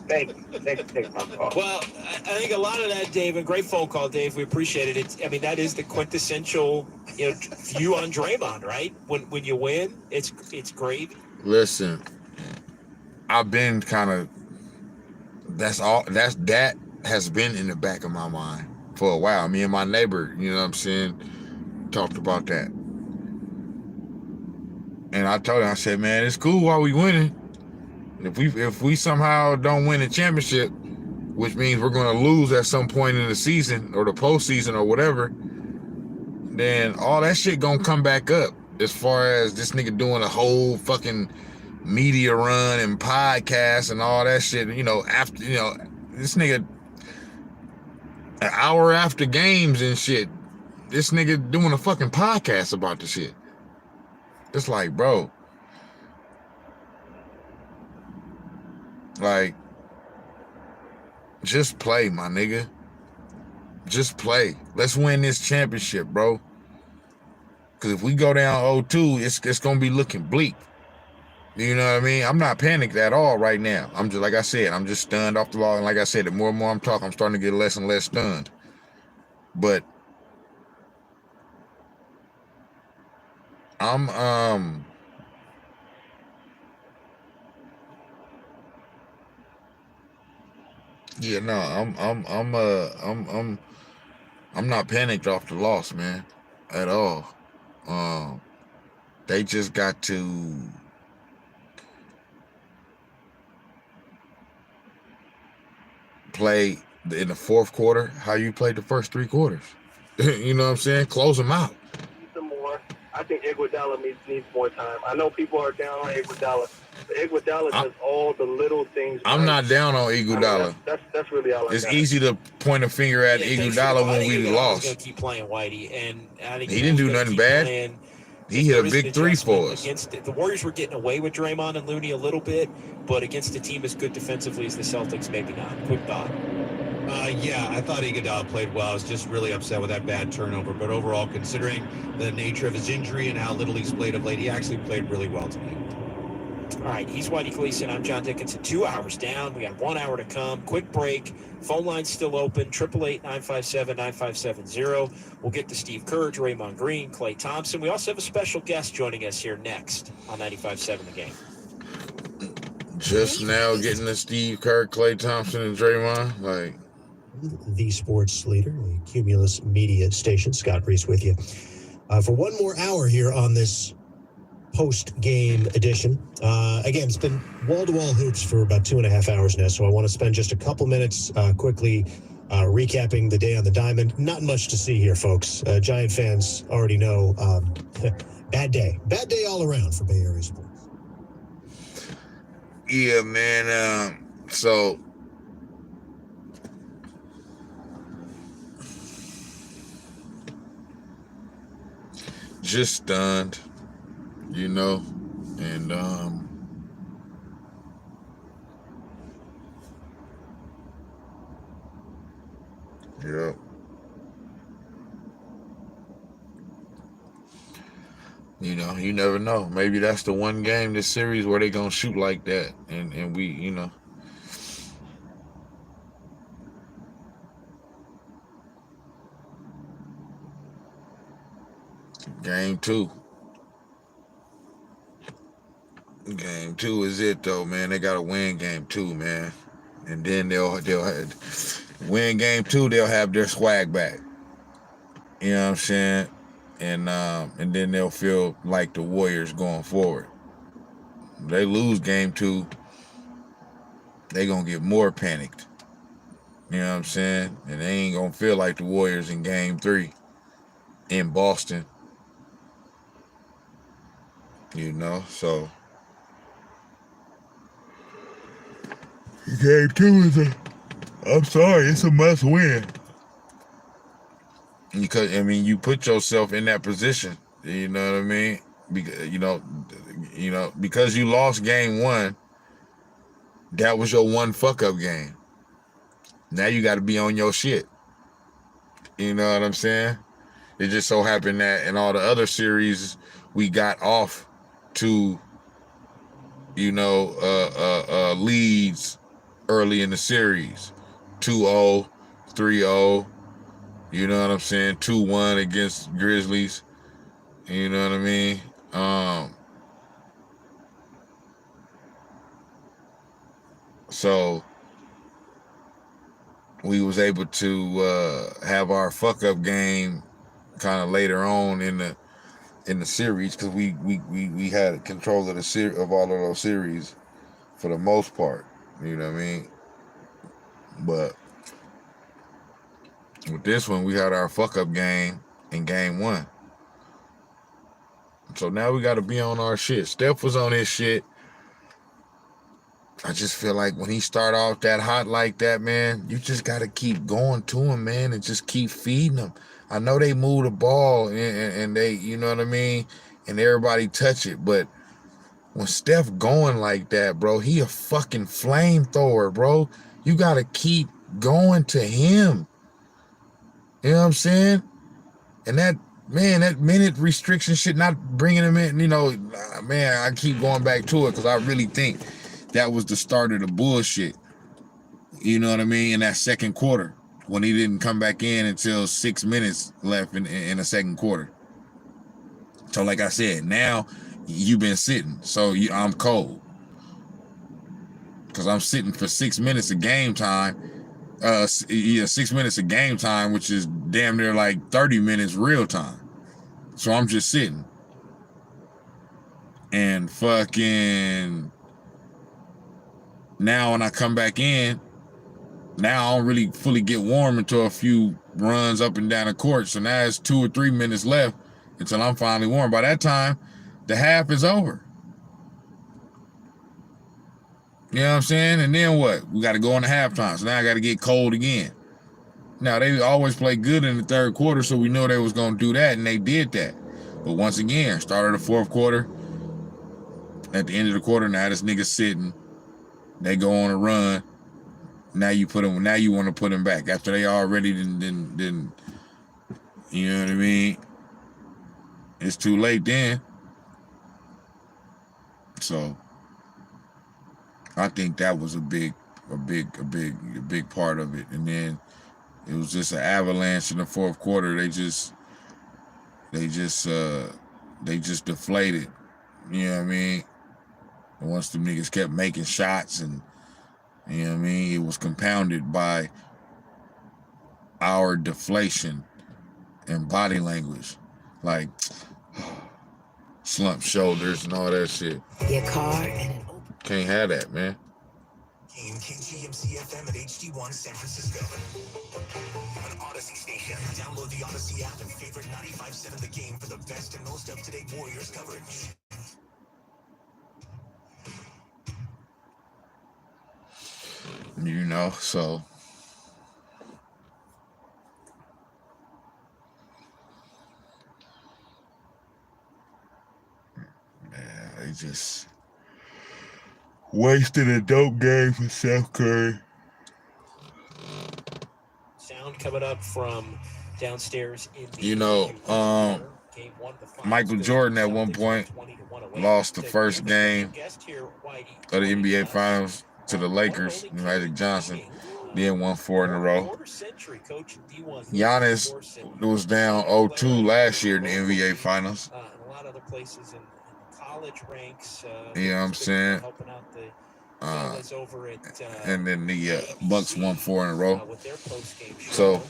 Thank you. Thanks for taking my call. Well, I think a lot of that, Dave, and great phone call, Dave. We appreciate it. That is the quintessential view on Draymond, right? When you win, it's great. Listen, I've been kind of that has been in the back of my mind for a while. Me and my neighbor, you know what I'm saying, talked about that. And I told him, I said, man, it's cool while we winning. If we somehow don't win a championship, which means we're going to lose at some point in the season or the postseason or whatever, then all that shit going to come back up. As far as this nigga doing a whole fucking media run and podcast and all that shit, after, this nigga an hour after games and shit, this nigga doing a fucking podcast about the shit. It's like, bro, just play, my nigga. Just play. Let's win this championship, bro. Because if we go down 0-2, it's going to be looking bleak. You know what I mean? I'm not panicked at all right now. I'm just, like I said, I'm just stunned off the ball. And like I said, the more and more I'm talking, I'm starting to get less and less stunned. But I'm Yeah, no, I'm not panicked off the loss, man, at all. They just got to play in the fourth quarter how you played the first three quarters. You know what I'm saying? Close them out. Some more. I think Iguodala needs more time. I know people are down on Iguodala. But Iguodala does all the little things. I'm not down on Iguodala. That's really all I It's got. easy to point a finger at Iguodala when we lost. Going to keep playing Whitey, and I think he didn't do nothing bad. He hit a big three for us. The Warriors were getting away with Draymond and Looney a little bit, but against a team as good defensively as the Celtics, maybe not. Quick thought. Yeah, I thought Iguodala played well. I was just really upset with that bad turnover. But overall, considering the nature of his injury and how little he's played of late, he actually played really well today. All right, he's Whitey Gleason. I'm John Dickinson. 2 hours down. We got 1 hour to come. Quick break. Phone line's still open. 888-957-9570. We'll get to Steve Kerr, Draymond Green, Klay Thompson. We also have a special guest joining us here next on 95.7 The Game. Just now getting to Steve Kerr, Klay Thompson, and Draymond. Like, the sports leader, the Cumulus Media Station. Scott Reese with you for one more hour here on this post-game edition. Again, it's been wall-to-wall hoops for about 2.5 hours now, so I want to spend just a couple minutes quickly recapping the day on the diamond. Not much to see here, folks. Giant fans already know. Bad day all around for Bay Area sports. Yeah, man. So just stunned, you know, and yeah. You know, you never know. Maybe that's the one game this series where they gonna shoot like that, and we, you know. Game two. Game two is it though, man. They gotta win game two, man, and then they'll win game two. They'll have their swag back. You know what I'm saying? And then they'll feel like the Warriors going forward. If they lose game two, they gonna get more panicked. You know what I'm saying? And they ain't gonna feel like the Warriors in game three in Boston. You know, so game two it's a must win. Because you put yourself in that position. You know what I mean? Because because you lost game one, that was your one fuck up game. Now you got to be on your shit. You know what I'm saying? It just so happened that in all the other series we got off to leads early in the series, 2-0, 3-0. You know what I'm saying? 2-1 against Grizzlies. You know what I mean? So we was able to have our fuck up game kind of later on in the series because we had control of of all of those series for the most part. You know what I mean? But with this one, we had our fuck-up game in game one. So now we got to be on our shit. Steph was on his shit. I just feel like when he start off that hot like that, man, you just got to keep going to him, man, and just keep feeding him. I know they move the ball and they, you know what I mean, and everybody touch it, but when Steph going like that, bro, he a fucking flamethrower, bro. You got to keep going to him. You know what I'm saying? And that minute restriction shit, not bringing him in, man, I keep going back to it because I really think that was the start of the bullshit. You know what I mean? In that second quarter, when he didn't come back in until 6 minutes left in the second quarter. So like I said, now you've been sitting, so I'm cold. Because I'm sitting for 6 minutes of game time, 6 minutes of game time, which is damn near like 30 minutes real time. So I'm just sitting. And fucking now when I come back in, now I don't really fully get warm until a few runs up and down the court. So now it's 2 or 3 minutes left until I'm finally warm. By that time, the half is over. You know what I'm saying? And then what? We got to go into halftime. So now I got to get cold again. Now, they always play good in the third quarter, so we know they was going to do that, and they did that. But once again, start of the fourth quarter, at the end of the quarter, now this nigga sitting. They go on a run. Now you put him. Now you want to put him back after they already didn't. You know what I mean? It's too late then. So I think that was a big part of it. And then it was just an avalanche in the fourth quarter. They just deflated. You know what I mean? And once the niggas kept making shots, and you know what I mean, it was compounded by our deflation and body language, like slump shoulders and all that shit. Your car and an open. Can't have that, man. KGMC FM at HD1 San Francisco. An Odyssey station. Download the Odyssey app and favorite 95.7 The Game for the best and most up-to-date Warriors coverage. You know, so man, they just wasted a dope game for Steph Curry. Sound coming up from downstairs in the game one of the finals. Michael Jordan at one point lost the first game of the NBA Finals to the Lakers, Magic Johnson, then won 4 in a row. Giannis was down 0-2 last year in the NBA Finals. A lot of other places in college ranks. You know what I'm saying? And then the Bucks won 4 in a row. So,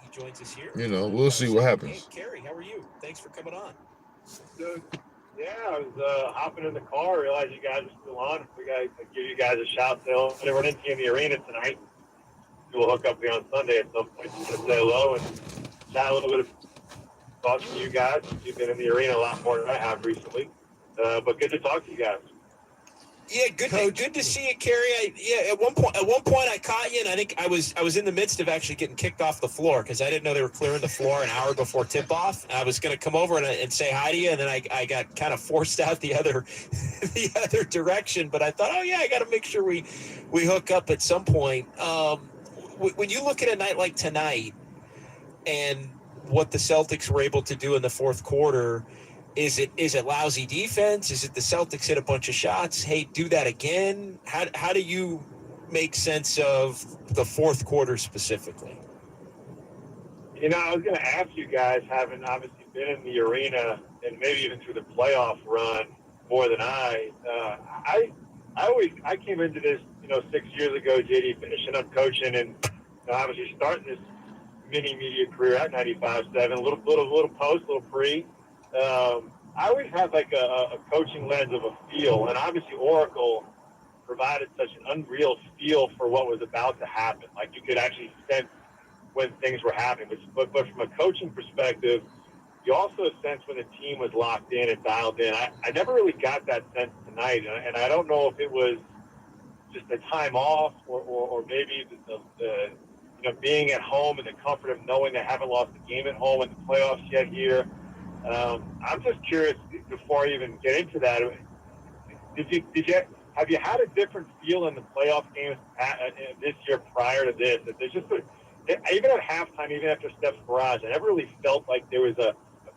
he joins us here. You know, we'll see what happens. Hey, Kerry, how are you? Thanks for coming on. Good. Yeah, I was hopping in the car, realized you guys are still on. We got to give you guys a shout. So they run into you in the arena tonight. We'll hook up here on Sunday at some point to say hello and chat a little bit of thoughts from you guys. You've been in the arena a lot more than I have recently. But good to talk to you guys. Yeah, good to see you, Kerry. At one point I caught you, and I think I was in the midst of actually getting kicked off the floor because I didn't know they were clearing the floor an hour before tip-off. I was going to come over and say hi to you, and then I got kind of forced out the other direction. But I thought, oh yeah, I got to make sure we hook up at some point. When you look at a night like tonight and what the Celtics were able to do in the fourth quarter. Is it lousy defense? Is it the Celtics hit a bunch of shots? Hey, do that again. How do you make sense of the fourth quarter specifically? You know, I was going to ask you guys, having obviously been in the arena and maybe even through the playoff run more than I came into this, 6 years ago, JD, finishing up coaching and obviously starting this mini media career at 95.7, a little post, a little pre. I always had like a coaching lens of a feel, and obviously Oracle provided such an unreal feel for what was about to happen. Like you could actually sense when things were happening. But from a coaching perspective, you also sense when the team was locked in and dialed in. I never really got that sense tonight, and I don't know if it was just the time off or maybe the being at home and the comfort of knowing they haven't lost the game at home in the playoffs yet here. I'm just curious before I even get into that. Have you had a different feel in the playoff games this year prior to this? That there's just even at halftime, even after Steph's barrage, I never really felt like there was a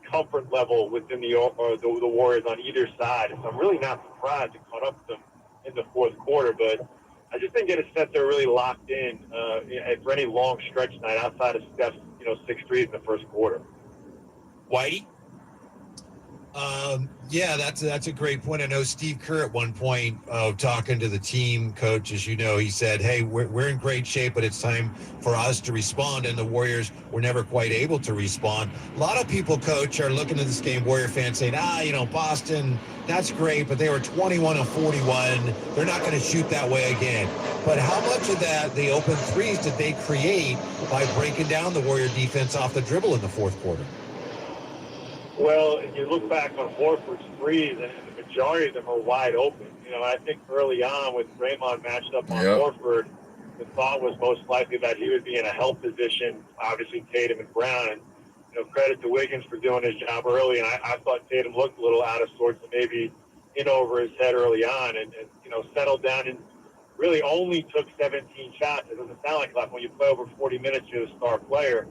comfort level within the Warriors on either side. And so I'm really not surprised it caught up with them in the fourth quarter. But I just didn't get a sense they're really locked in for any long stretch tonight outside of Steph's 6 threes in the first quarter. Whitey? Yeah, that's a great point. I know Steve Kerr at one point, talking to the team coach, as you know, he said, hey, we're in great shape, but it's time for us to respond. And the Warriors were never quite able to respond. A lot of people, Coach, are looking at this game, Warrior fans, saying, Boston, that's great, but they were 21-41. They're not going to shoot that way again. But how much of that, the open threes, did they create by breaking down the Warrior defense off the dribble in the fourth quarter? Well, if you look back on Horford's threes, and the majority of them are wide open. I think early on with Draymond matched up on Horford, the thought was most likely that he would be in a help position, obviously Tatum and Brown. And, credit to Wiggins for doing his job early. And I thought Tatum looked a little out of sorts and maybe in over his head early on and settled down and really only took 17 shots. It doesn't sound like a lot. When you play over 40 minutes, you're the star player.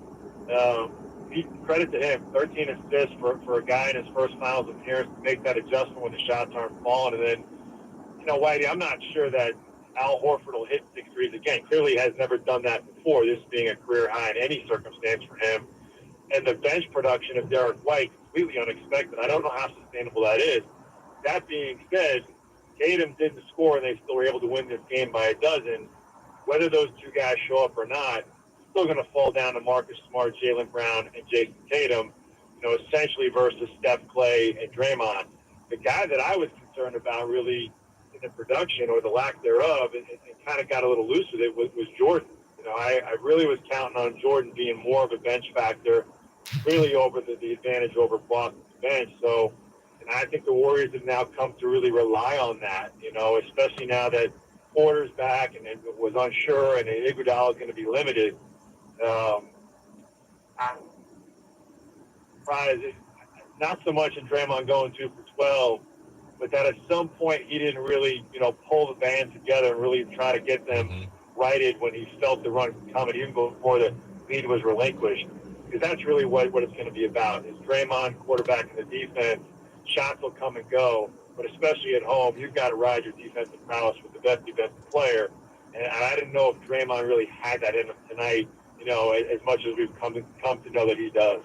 Credit to him, 13 assists for a guy in his first finals appearance to make that adjustment when the shots aren't falling. And then, Whitey, I'm not sure that Al Horford will hit 6 threes again. Clearly has never done that before, this being a career high in any circumstance for him. And the bench production of Derek White, completely unexpected. I don't know how sustainable that is. That being said, Tatum didn't score, and they still were able to win this game by a dozen. Whether those two guys show up or not, still going to fall down to Marcus Smart, Jaylen Brown, and Jason Tatum, essentially versus Steph, Clay, and Draymond. The guy that I was concerned about really in the production or the lack thereof and kind of got a little loose with it was Jordan. I really was counting on Jordan being more of a bench factor, really over the advantage over Boston's bench. So, and I think the Warriors have now come to really rely on that, especially now that Porter's back and was unsure and Iguodala is going to be limited. I'm surprised, not so much in Draymond going 2 for 12, but that at some point he didn't really, pull the band together and really try to get them righted when he felt the run coming, even before the lead was relinquished. Because that's really what it's going to be about, is Draymond quarterbacking the defense. Shots will come and go, but especially at home, you've got to ride your defensive prowess with the best defensive player. And I didn't know if Draymond really had that in him tonight, as much as we've come to know that he does.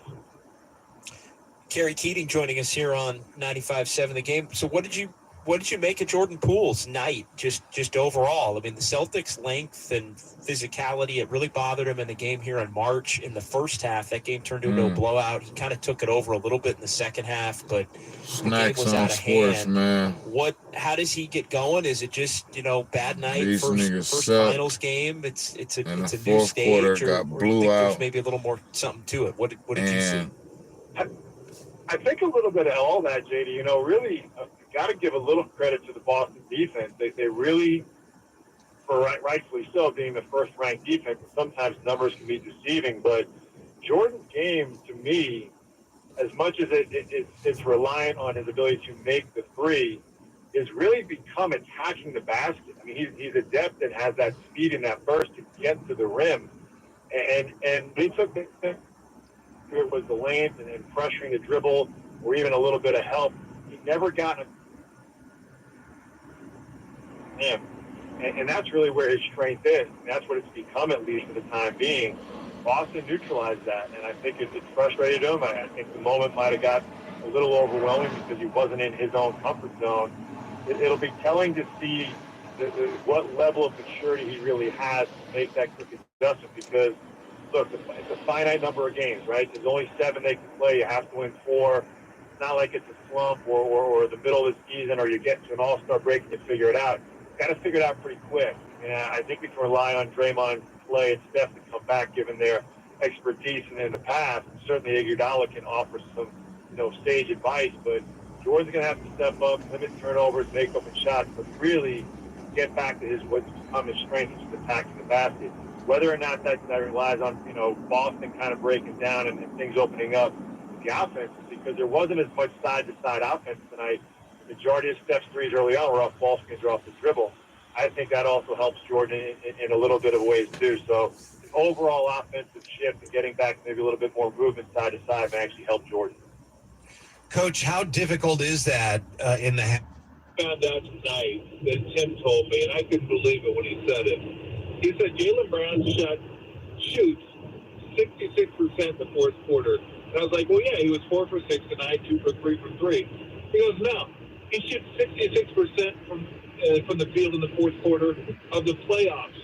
Kerry Keating joining us here on 95.7 The Game. So what did you make of Jordan Poole's night, just overall? I mean, the Celtics' length and physicality, it really bothered him in the game here in March. In the first half, that game turned into a blowout. He kind of took it over a little bit in the second half, but the game was out of hand. Man. How does he get going? Is it just, bad night, These first finals game? It's a new stage, or blew out. There's maybe a little more something to it. What did you see? I think a little bit of all that, JD. Really got to give a little credit to the Boston defense. They really, rightfully so, being the first-ranked defense, and sometimes numbers can be deceiving. But Jordan's game, to me, as much as it's reliant on his ability to make the three, is really become attacking the basket. I mean, he's adept and has that speed and that burst to get to the rim. And he took it was the lanes and pressuring the dribble or even a little bit of help. He never got him. And that's really where his strength is. And that's what it's become, at least for the time being. Boston neutralized that, and I think it frustrated him. I think the moment might have got a little overwhelming because he wasn't in his own comfort zone. It'll be telling to see what level of maturity he really has to make that quick adjustment because, look, it's a finite number of games, right? There's only 7 they can play. You have to win 4. It's not like it's a slump or the middle of the season or you get to an all-star break and you figure it out. Got to figure it out pretty quick. And I think we can rely on Draymond, Clay, and Steph to come back given their expertise and in the past. And certainly Iguodala can offer some, sage advice. But Jordan's going to have to step up, limit turnovers, make open shots, but really get back to what's become his strength, which is attacking the basket. Whether or not that relies on, Boston kind of breaking down and things opening up the offense, because there wasn't as much side-to-side offense tonight. The majority of Steph's threes early on were off ball screens or off the dribble. I think that also helps Jordan in a little bit of ways, too. So the overall offensive shift and getting back maybe a little bit more movement side-to-side may actually help Jordan. Coach, how difficult is that in the half? Found out tonight that Tim told me, and I couldn't believe it when he said it. He said Jaylen Brown shoots 66% in the fourth quarter. And I was like, well, yeah, he was 4 for 6 tonight, 2 for 3 from 3. He goes, no, he shoots 66% from the field in the fourth quarter of the playoffs.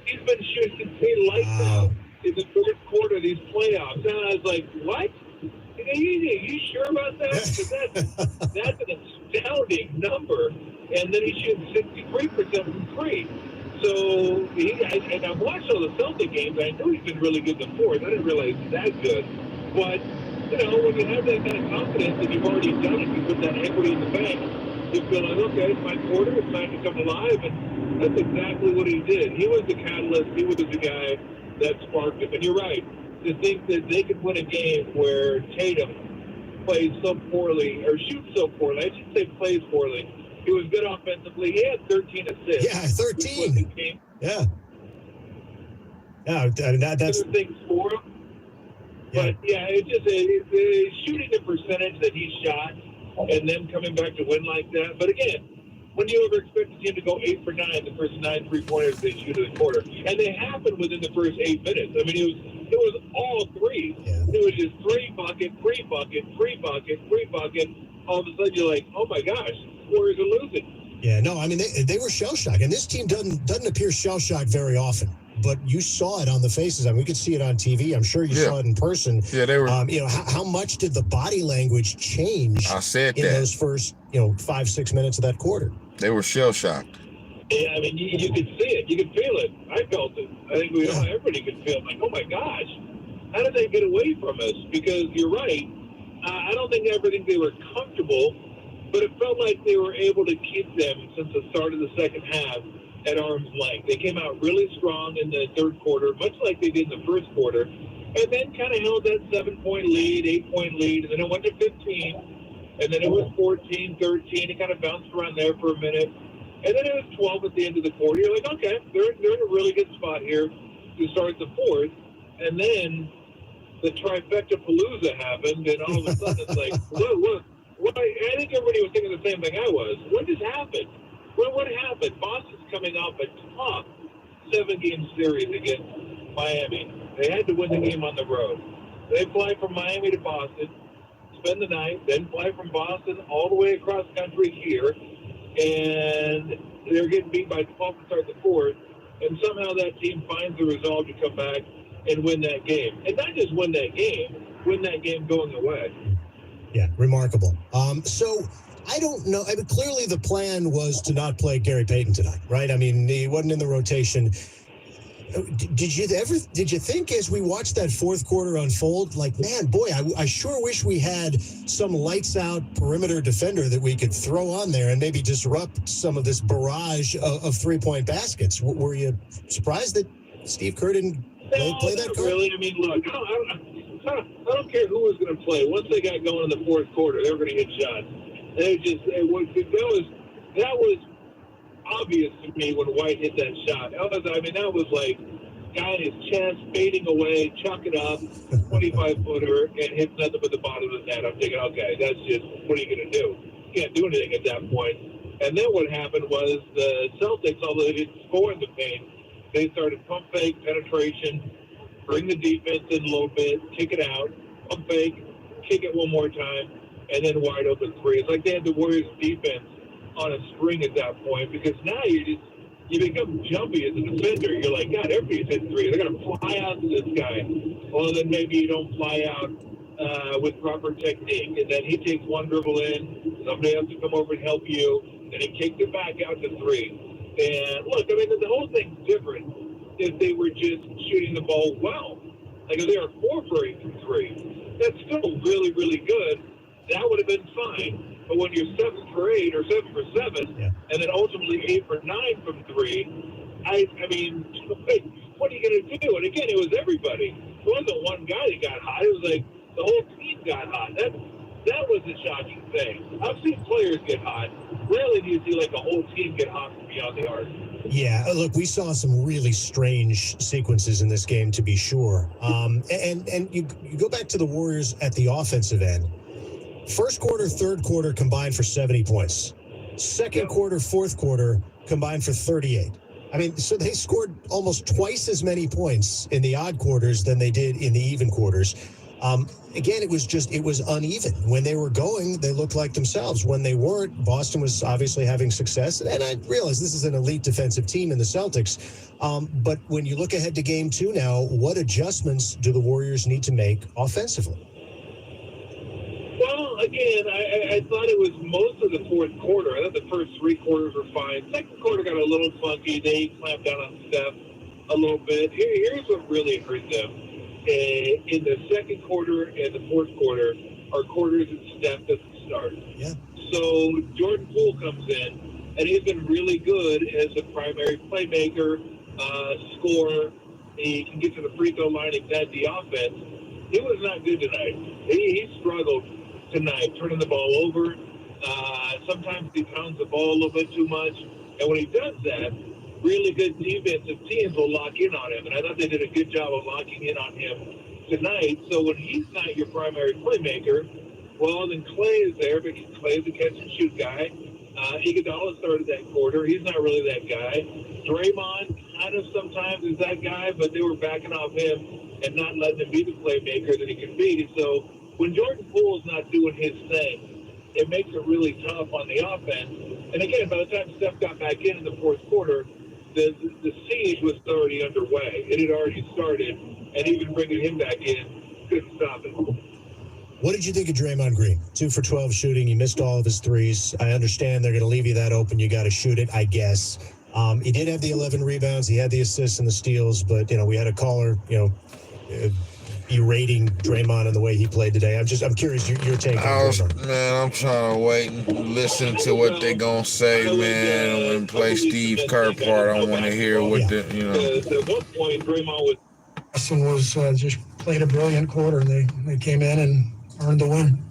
He's been shooting lights out in the third quarter of these playoffs. And I was like, what? Are you sure about that? Because that's an astounding number. And then he shoots 63% from 3. So, and I've watched all the Celtic games. I know he's been really good in the fourth. I didn't realize he's that good. But, when you have that kind of confidence and you've already done it, you put that equity in the bank, you feel like, okay, it's my quarter, it's time to come alive. And that's exactly what he did. He was the catalyst. He was the guy that sparked him. And you're right. To think that they could win a game where Tatum plays so poorly, or shoots so poorly, I should say plays poorly. He was good offensively. He had 13 assists. Yeah, 13. Yeah. Yeah, I mean, that's other things for him. Yeah. But, yeah, it's just shooting the percentage that he shot and then coming back to win like that. But, again, when do you ever expect a team to go 8 for 9 the first 9 3-pointers they shoot in the quarter? And they happened within the first 8 minutes. I mean, it was all 3. Yeah. It was just 3 bucket, 3 bucket, 3 bucket, 3 bucket. All of a sudden, you're like, oh, my gosh, Warriors are losing. Yeah, no, I mean, they were shell-shocked. And this team doesn't appear shell-shocked very often. But you saw it on the faces. I mean, we could see it on TV. I'm sure you saw it in person. Yeah, they were. How much did the body language change in those first, 5-6 minutes of that quarter? They were shell-shocked. Yeah, I mean, you could see it. You could feel it. I felt it. I think everybody could feel it. Like, oh, my gosh, how did they get away from us? Because you're right. I don't think they were comfortable, but it felt like they were able to keep them since the start of the second half at arm's length. They came out really strong in the third quarter, much like they did in the first quarter, and then kind of held that 7-point lead, 8-point lead, and then it went to 15, and then it was 14, 13. It kind of bounced around there for a minute, and then it was 12 at the end of the quarter. You're like, okay, they're in a really good spot here to start the fourth, and then the trifecta palooza happened, and all of a sudden it's like, look. I think everybody was thinking the same thing I was. What just happened? What happened? Boston's coming off a tough 7-game series against Miami. They had to win the game on the road. They fly from Miami to Boston, spend the night, then fly from Boston all the way across country here, and they're getting beat by 12 to start the fourth, and somehow that team finds the resolve to come back and win that game. And not just win that game going away. Yeah, remarkable. So I don't know. I mean, clearly the plan was to not play Gary Payton tonight, right? I mean, he wasn't in the rotation. Did you think as we watched that fourth quarter unfold, like, man, boy, I sure wish we had some lights out perimeter defender that we could throw on there and maybe disrupt some of this barrage of 3-point baskets? Were you surprised that Steve Kerr didn't play that card? Really? I mean, look, I don't care who was going to play. Once they got going in the fourth quarter, they were going to hit shots. That was obvious to me when White hit that shot. That was like guy in his chest, fading away, chuck it up, 25-footer, and hits nothing but the bottom of the net. I'm thinking, okay, that's just, what are you going to do? You can't do anything at that point. And then what happened was the Celtics, although they didn't score in the paint, they started pump fake, penetration, bring the defense in a little bit, kick it out, pump fake, kick it one more time, and then wide open three. It's like they had the Warriors defense on a string at that point, because now you become jumpy as a defender. You're like, God, everybody's hitting three. They're going to fly out to this guy. Well, then maybe you don't fly out with proper technique, and then he takes one dribble in, somebody has to come over and help you, and he kicks it back out to three. And look, I mean, the whole thing's different if they were just shooting the ball well. Like if they were 4 for 8 from three, that's still really, really good. That would have been fine. But when you're 7 for 8 or 7 for 7, and then ultimately 8 for 9 from three, I mean, what are you going to do? And again, it was everybody. It wasn't one guy that got hot. It was like the whole team got hot. That was the shocking thing. I've seen players get hot. Rarely do you see like a whole team get hot from beyond the arc. Yeah, look, we saw some really strange sequences in this game, to be sure. And you go back to the Warriors at the offensive end. First quarter, third quarter combined for 70 points. Second quarter, fourth quarter combined for 38. I mean, so they scored almost twice as many points in the odd quarters than they did in the even quarters. Again, it was uneven. When they were going, they looked like themselves. When they weren't, Boston was obviously having success. And I realize this is an elite defensive team in the Celtics. But when you look ahead to game 2 now, what adjustments do the Warriors need to make offensively? Well, again, I thought it was most of the fourth quarter. I thought the first 3 quarters were fine. Second quarter got a little funky. They clamped down on Steph a little bit. Here's what really hurt them. In the second quarter and the fourth quarter, our quarters and Steph doesn't start. Yeah. So Jordan Poole comes in, and he's been really good as a primary playmaker, scorer. He can get to the free throw line, ignite the offense. He was not good tonight. He struggled tonight, turning the ball over. Sometimes he pounds the ball a little bit too much. And when he does that, really good defensive teams will lock in on him. And I thought they did a good job of locking in on him tonight. So when he's not your primary playmaker, well, then Clay is there, but Clay is a catch-and-shoot guy. Iguodala started that quarter. He's not really that guy. Draymond kind of sometimes is that guy, but they were backing off him and not letting him be the playmaker that he can be. So when Jordan Poole is not doing his thing, it makes it really tough on the offense. And again, by the time Steph got back in the fourth quarter, the siege was already underway. It had already started, and even bringing him back in couldn't stop it. What did you think of Draymond Green? 2 for 12 shooting. He missed all of his threes. I understand they're going to leave you that open. You got to shoot it, I guess. He did have the 11 rebounds. He had the assists and the steals, but, we had a caller, berating Draymond and the way he played today. I'm curious your take on Draymond. Man, I'm trying to wait and listen to what they gonna say, man. When play Steve Kerr part, I want to hear what At one point, Draymond was. Boston was just played a brilliant quarter. They came in and earned the win.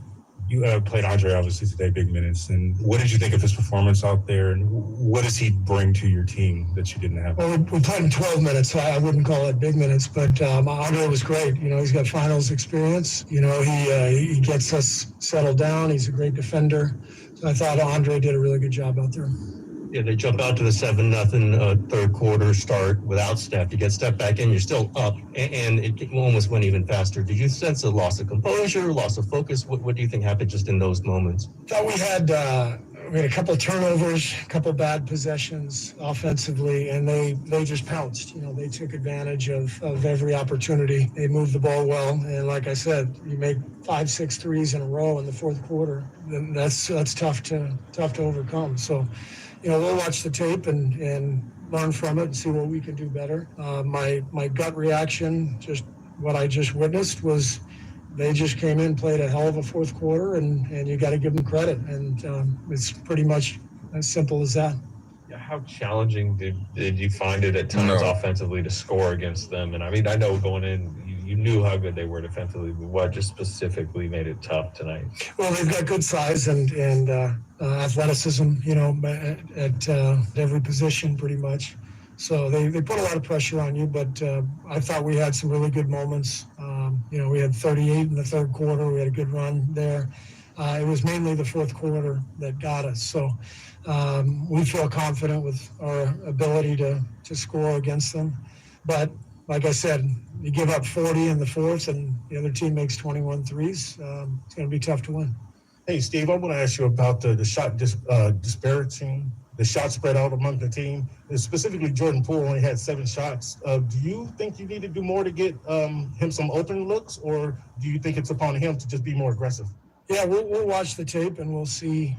You played Andre, obviously, today, big minutes. And what did you think of his performance out there? And what does he bring to your team that you didn't have? Well, we played him 12 minutes, so I wouldn't call it big minutes. But Andre was great. He's got finals experience. He gets us settled down. He's a great defender. So I thought Andre did a really good job out there. Yeah, they jump out to the 7-0 third quarter start without Steph. You get Steph back in, you're still up, and it almost went even faster. Did you sense a loss of composure, loss of focus? What do you think happened just in those moments? Thought we had a couple of turnovers, a couple of bad possessions offensively, and they just pounced. They took advantage of every opportunity. They moved the ball well, and like I said, you make 5-6 threes in a row in the fourth quarter. Then that's tough to overcome. So. We'll watch the tape and learn from it and see what we can do better. My gut reaction, just what I just witnessed, was they just came in, played a hell of a fourth quarter, and you got to give them credit. And it's pretty much as simple as that. How challenging did you find it at times offensively to score against them? And I mean, I know going in, you knew how good they were defensively, but what just specifically made it tough tonight? Well, they've got good size and athleticism, at every position pretty much. So they put a lot of pressure on you, but I thought we had some really good moments. We had 38 in the third quarter. We had a good run there. It was mainly the fourth quarter that got us. So we feel confident with our ability to score against them. But like I said, you give up 40 in the fourth and the other team makes 21 threes. It's going to be tough to win. Hey, Steve, I want to ask you about the shot disparaging, the shot spread out among the team. Specifically, Jordan Poole only had 7 shots. Do you think you need to do more to get him some open looks, or do you think it's upon him to just be more aggressive? Yeah, we'll watch the tape and we'll see,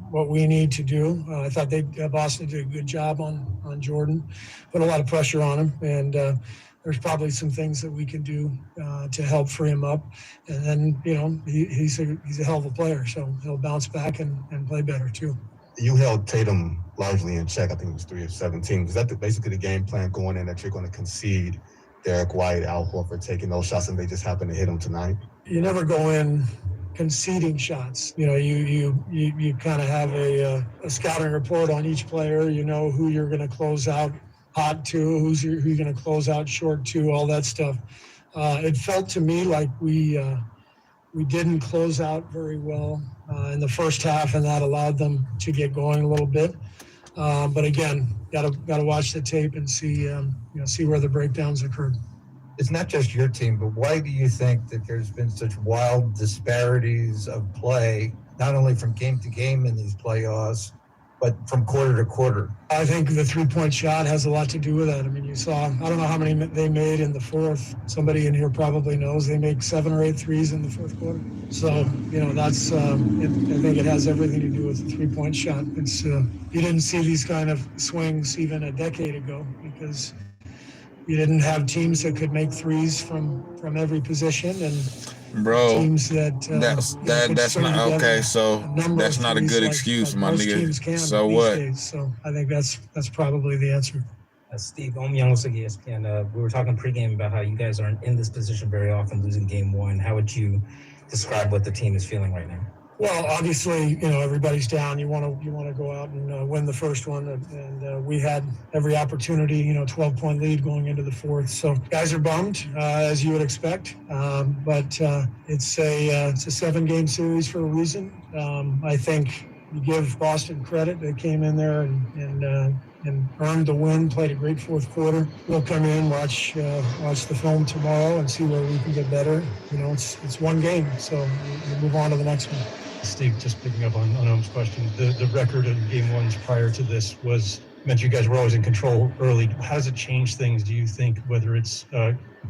what we need to do. I thought Boston did a good job on Jordan, put a lot of pressure on him, and there's probably some things that we can do to help free him up. And then, he's a hell of a player, so he'll bounce back and play better too. You held Tatum largely in check. I think it was 3 of 17. Was that basically the game plan going in, that you're going to concede Derek White, Al Horford taking those shots, and they just happen to hit him tonight? You never go in conceding shots. You kind of have a scouting report on each player. You know who you're going to close out hot to, who you're going to close out short to, all that stuff. It felt to me like we didn't close out very well in the first half, and that allowed them to get going a little bit. But again, got to watch the tape and see where the breakdowns occurred. it's not just your team, but why do you think that there's been such wild disparities of play, not only from game to game in these playoffs, but from quarter to quarter? I think the three-point shot has a lot to do with that. I mean, you saw, I don't know how many they made in the fourth. Somebody in here probably knows they make 7 or 8 threes in the fourth quarter. So, that's, I think it has everything to do with the three-point shot. It's, you didn't see these kind of swings even a decade ago because you didn't have teams that could make threes from every position, and teams that that's not okay. So that's not a good excuse, my nigga. So what? Days. So I think that's probably the answer. Steve, Om Youngsig, ESPN. We were talking pregame about how you guys aren't in this position very often, losing game one. How would you describe what the team is feeling right now? Well, obviously, everybody's down. You want to go out and win the first one, and we had every opportunity. 12-point lead going into the fourth. So guys are bummed, as you would expect. But it's a 7-game series for a reason. I think you give Boston credit. They came in there and earned the win. Played a great fourth quarter. We'll come in, watch the film tomorrow, and see where we can get better. It's one game, so we move on to the next one. Steve, just picking up on Om's question, the record in game ones prior to this meant you guys were always in control early. How does it change things, do you think, whether it's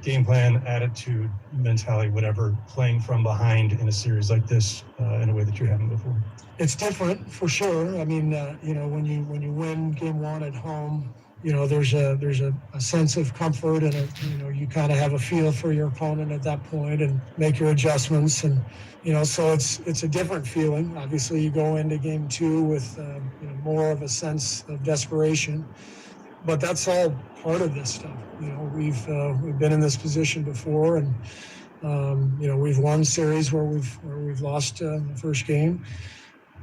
game plan, attitude, mentality, whatever, playing from behind in a series like this in a way that you haven't before? It's different for sure. I mean, when you win game one at home, there's a sense of comfort, and you kind of have a feel for your opponent at that point and make your adjustments, and so it's a different feeling. Obviously, you go into game two with more of a sense of desperation, but that's all part of this stuff. We've been in this position before, and we've won series where we've lost the first game.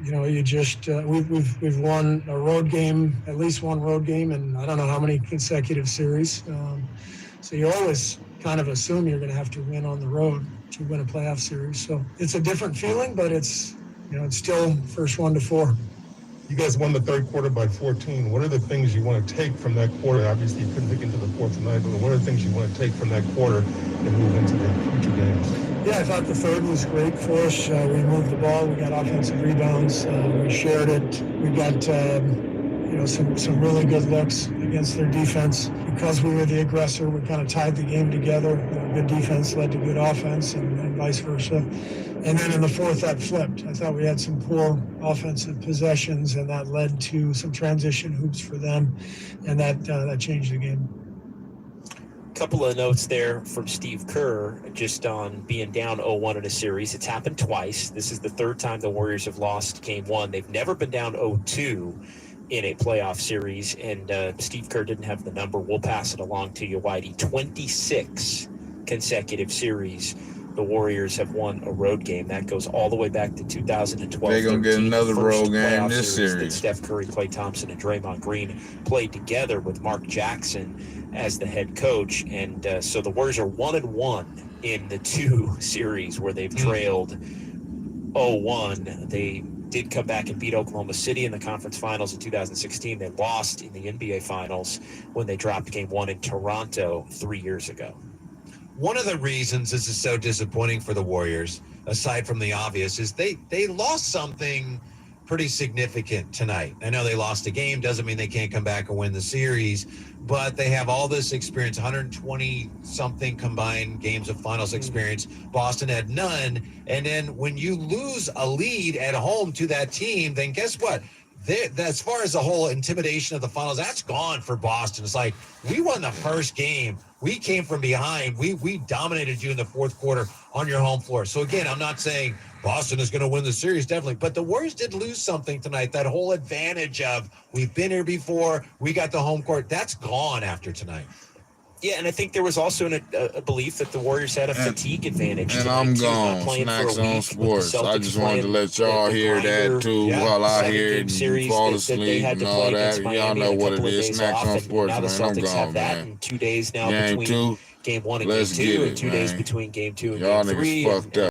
We've won a road game, at least one road game, and I don't know how many consecutive series. So you always kind of assume you're going to have to win on the road to win a playoff series. So it's a different feeling, but it's still first 1 to 4. You guys won the third quarter by 14. What are the things you want to take from that quarter? Obviously, you couldn't pick into the fourth tonight, but what are the things you want to take from that quarter and move into the future games? Yeah, I thought the third was great for us. We moved the ball. We got offensive rebounds. We shared it. We got some really good looks against their defense. Because we were the aggressor, we kind of tied the game together. Good defense led to good offense, and vice versa. And then in the fourth, that flipped. I thought we had some poor offensive possessions, and that led to some transition hoops for them, and that changed the game. Couple of notes there from Steve Kerr just on being down 0-1 in a series. It's happened twice. This is the third time the Warriors have lost game one. They've never been down 0-2 in a playoff series, and Steve Kerr didn't have the number. We'll pass it along to you, Whitey. 26 consecutive series the Warriors have won a road game. That goes all the way back to 2012. They're going to get another road game this series. Steph Curry, Klay Thompson, and Draymond Green played together with Mark Jackson as the head coach. And so the Warriors are 1-1 in the two series where they've trailed 0-1. They did come back and beat Oklahoma City in the conference finals in 2016. They lost in the NBA finals when they dropped game one in Toronto 3 years ago. One of the reasons this is so disappointing for the Warriors, aside from the obvious, is they lost something pretty significant tonight. I know they lost a game, doesn't mean they can't come back and win the series, but they have all this experience, 120-something combined games of finals experience. Boston had none. And then when you lose a lead at home to that team, then guess what? As far as the whole intimidation of the finals, that's gone for Boston. It's like, we won the first game. We came from behind. We dominated you in the fourth quarter on your home floor. So, again, I'm not saying Boston is going to win the series, definitely. But the Warriors did lose something tonight. That whole advantage of we've been here before, we got the home court, that's gone after tonight. Yeah, and I think there was also a belief that the Warriors had a fatigue advantage. And I'm gone. Snax on Sports. I just wanted to let y'all hear that, too, while I hear it and fall asleep and all that. Y'all know what it is. Snax on Sports, man. I'm gone, man. 2 days now between game one and game 2, two, and 2 days between game 2 and y'all game 3. Y'all niggas fucked up.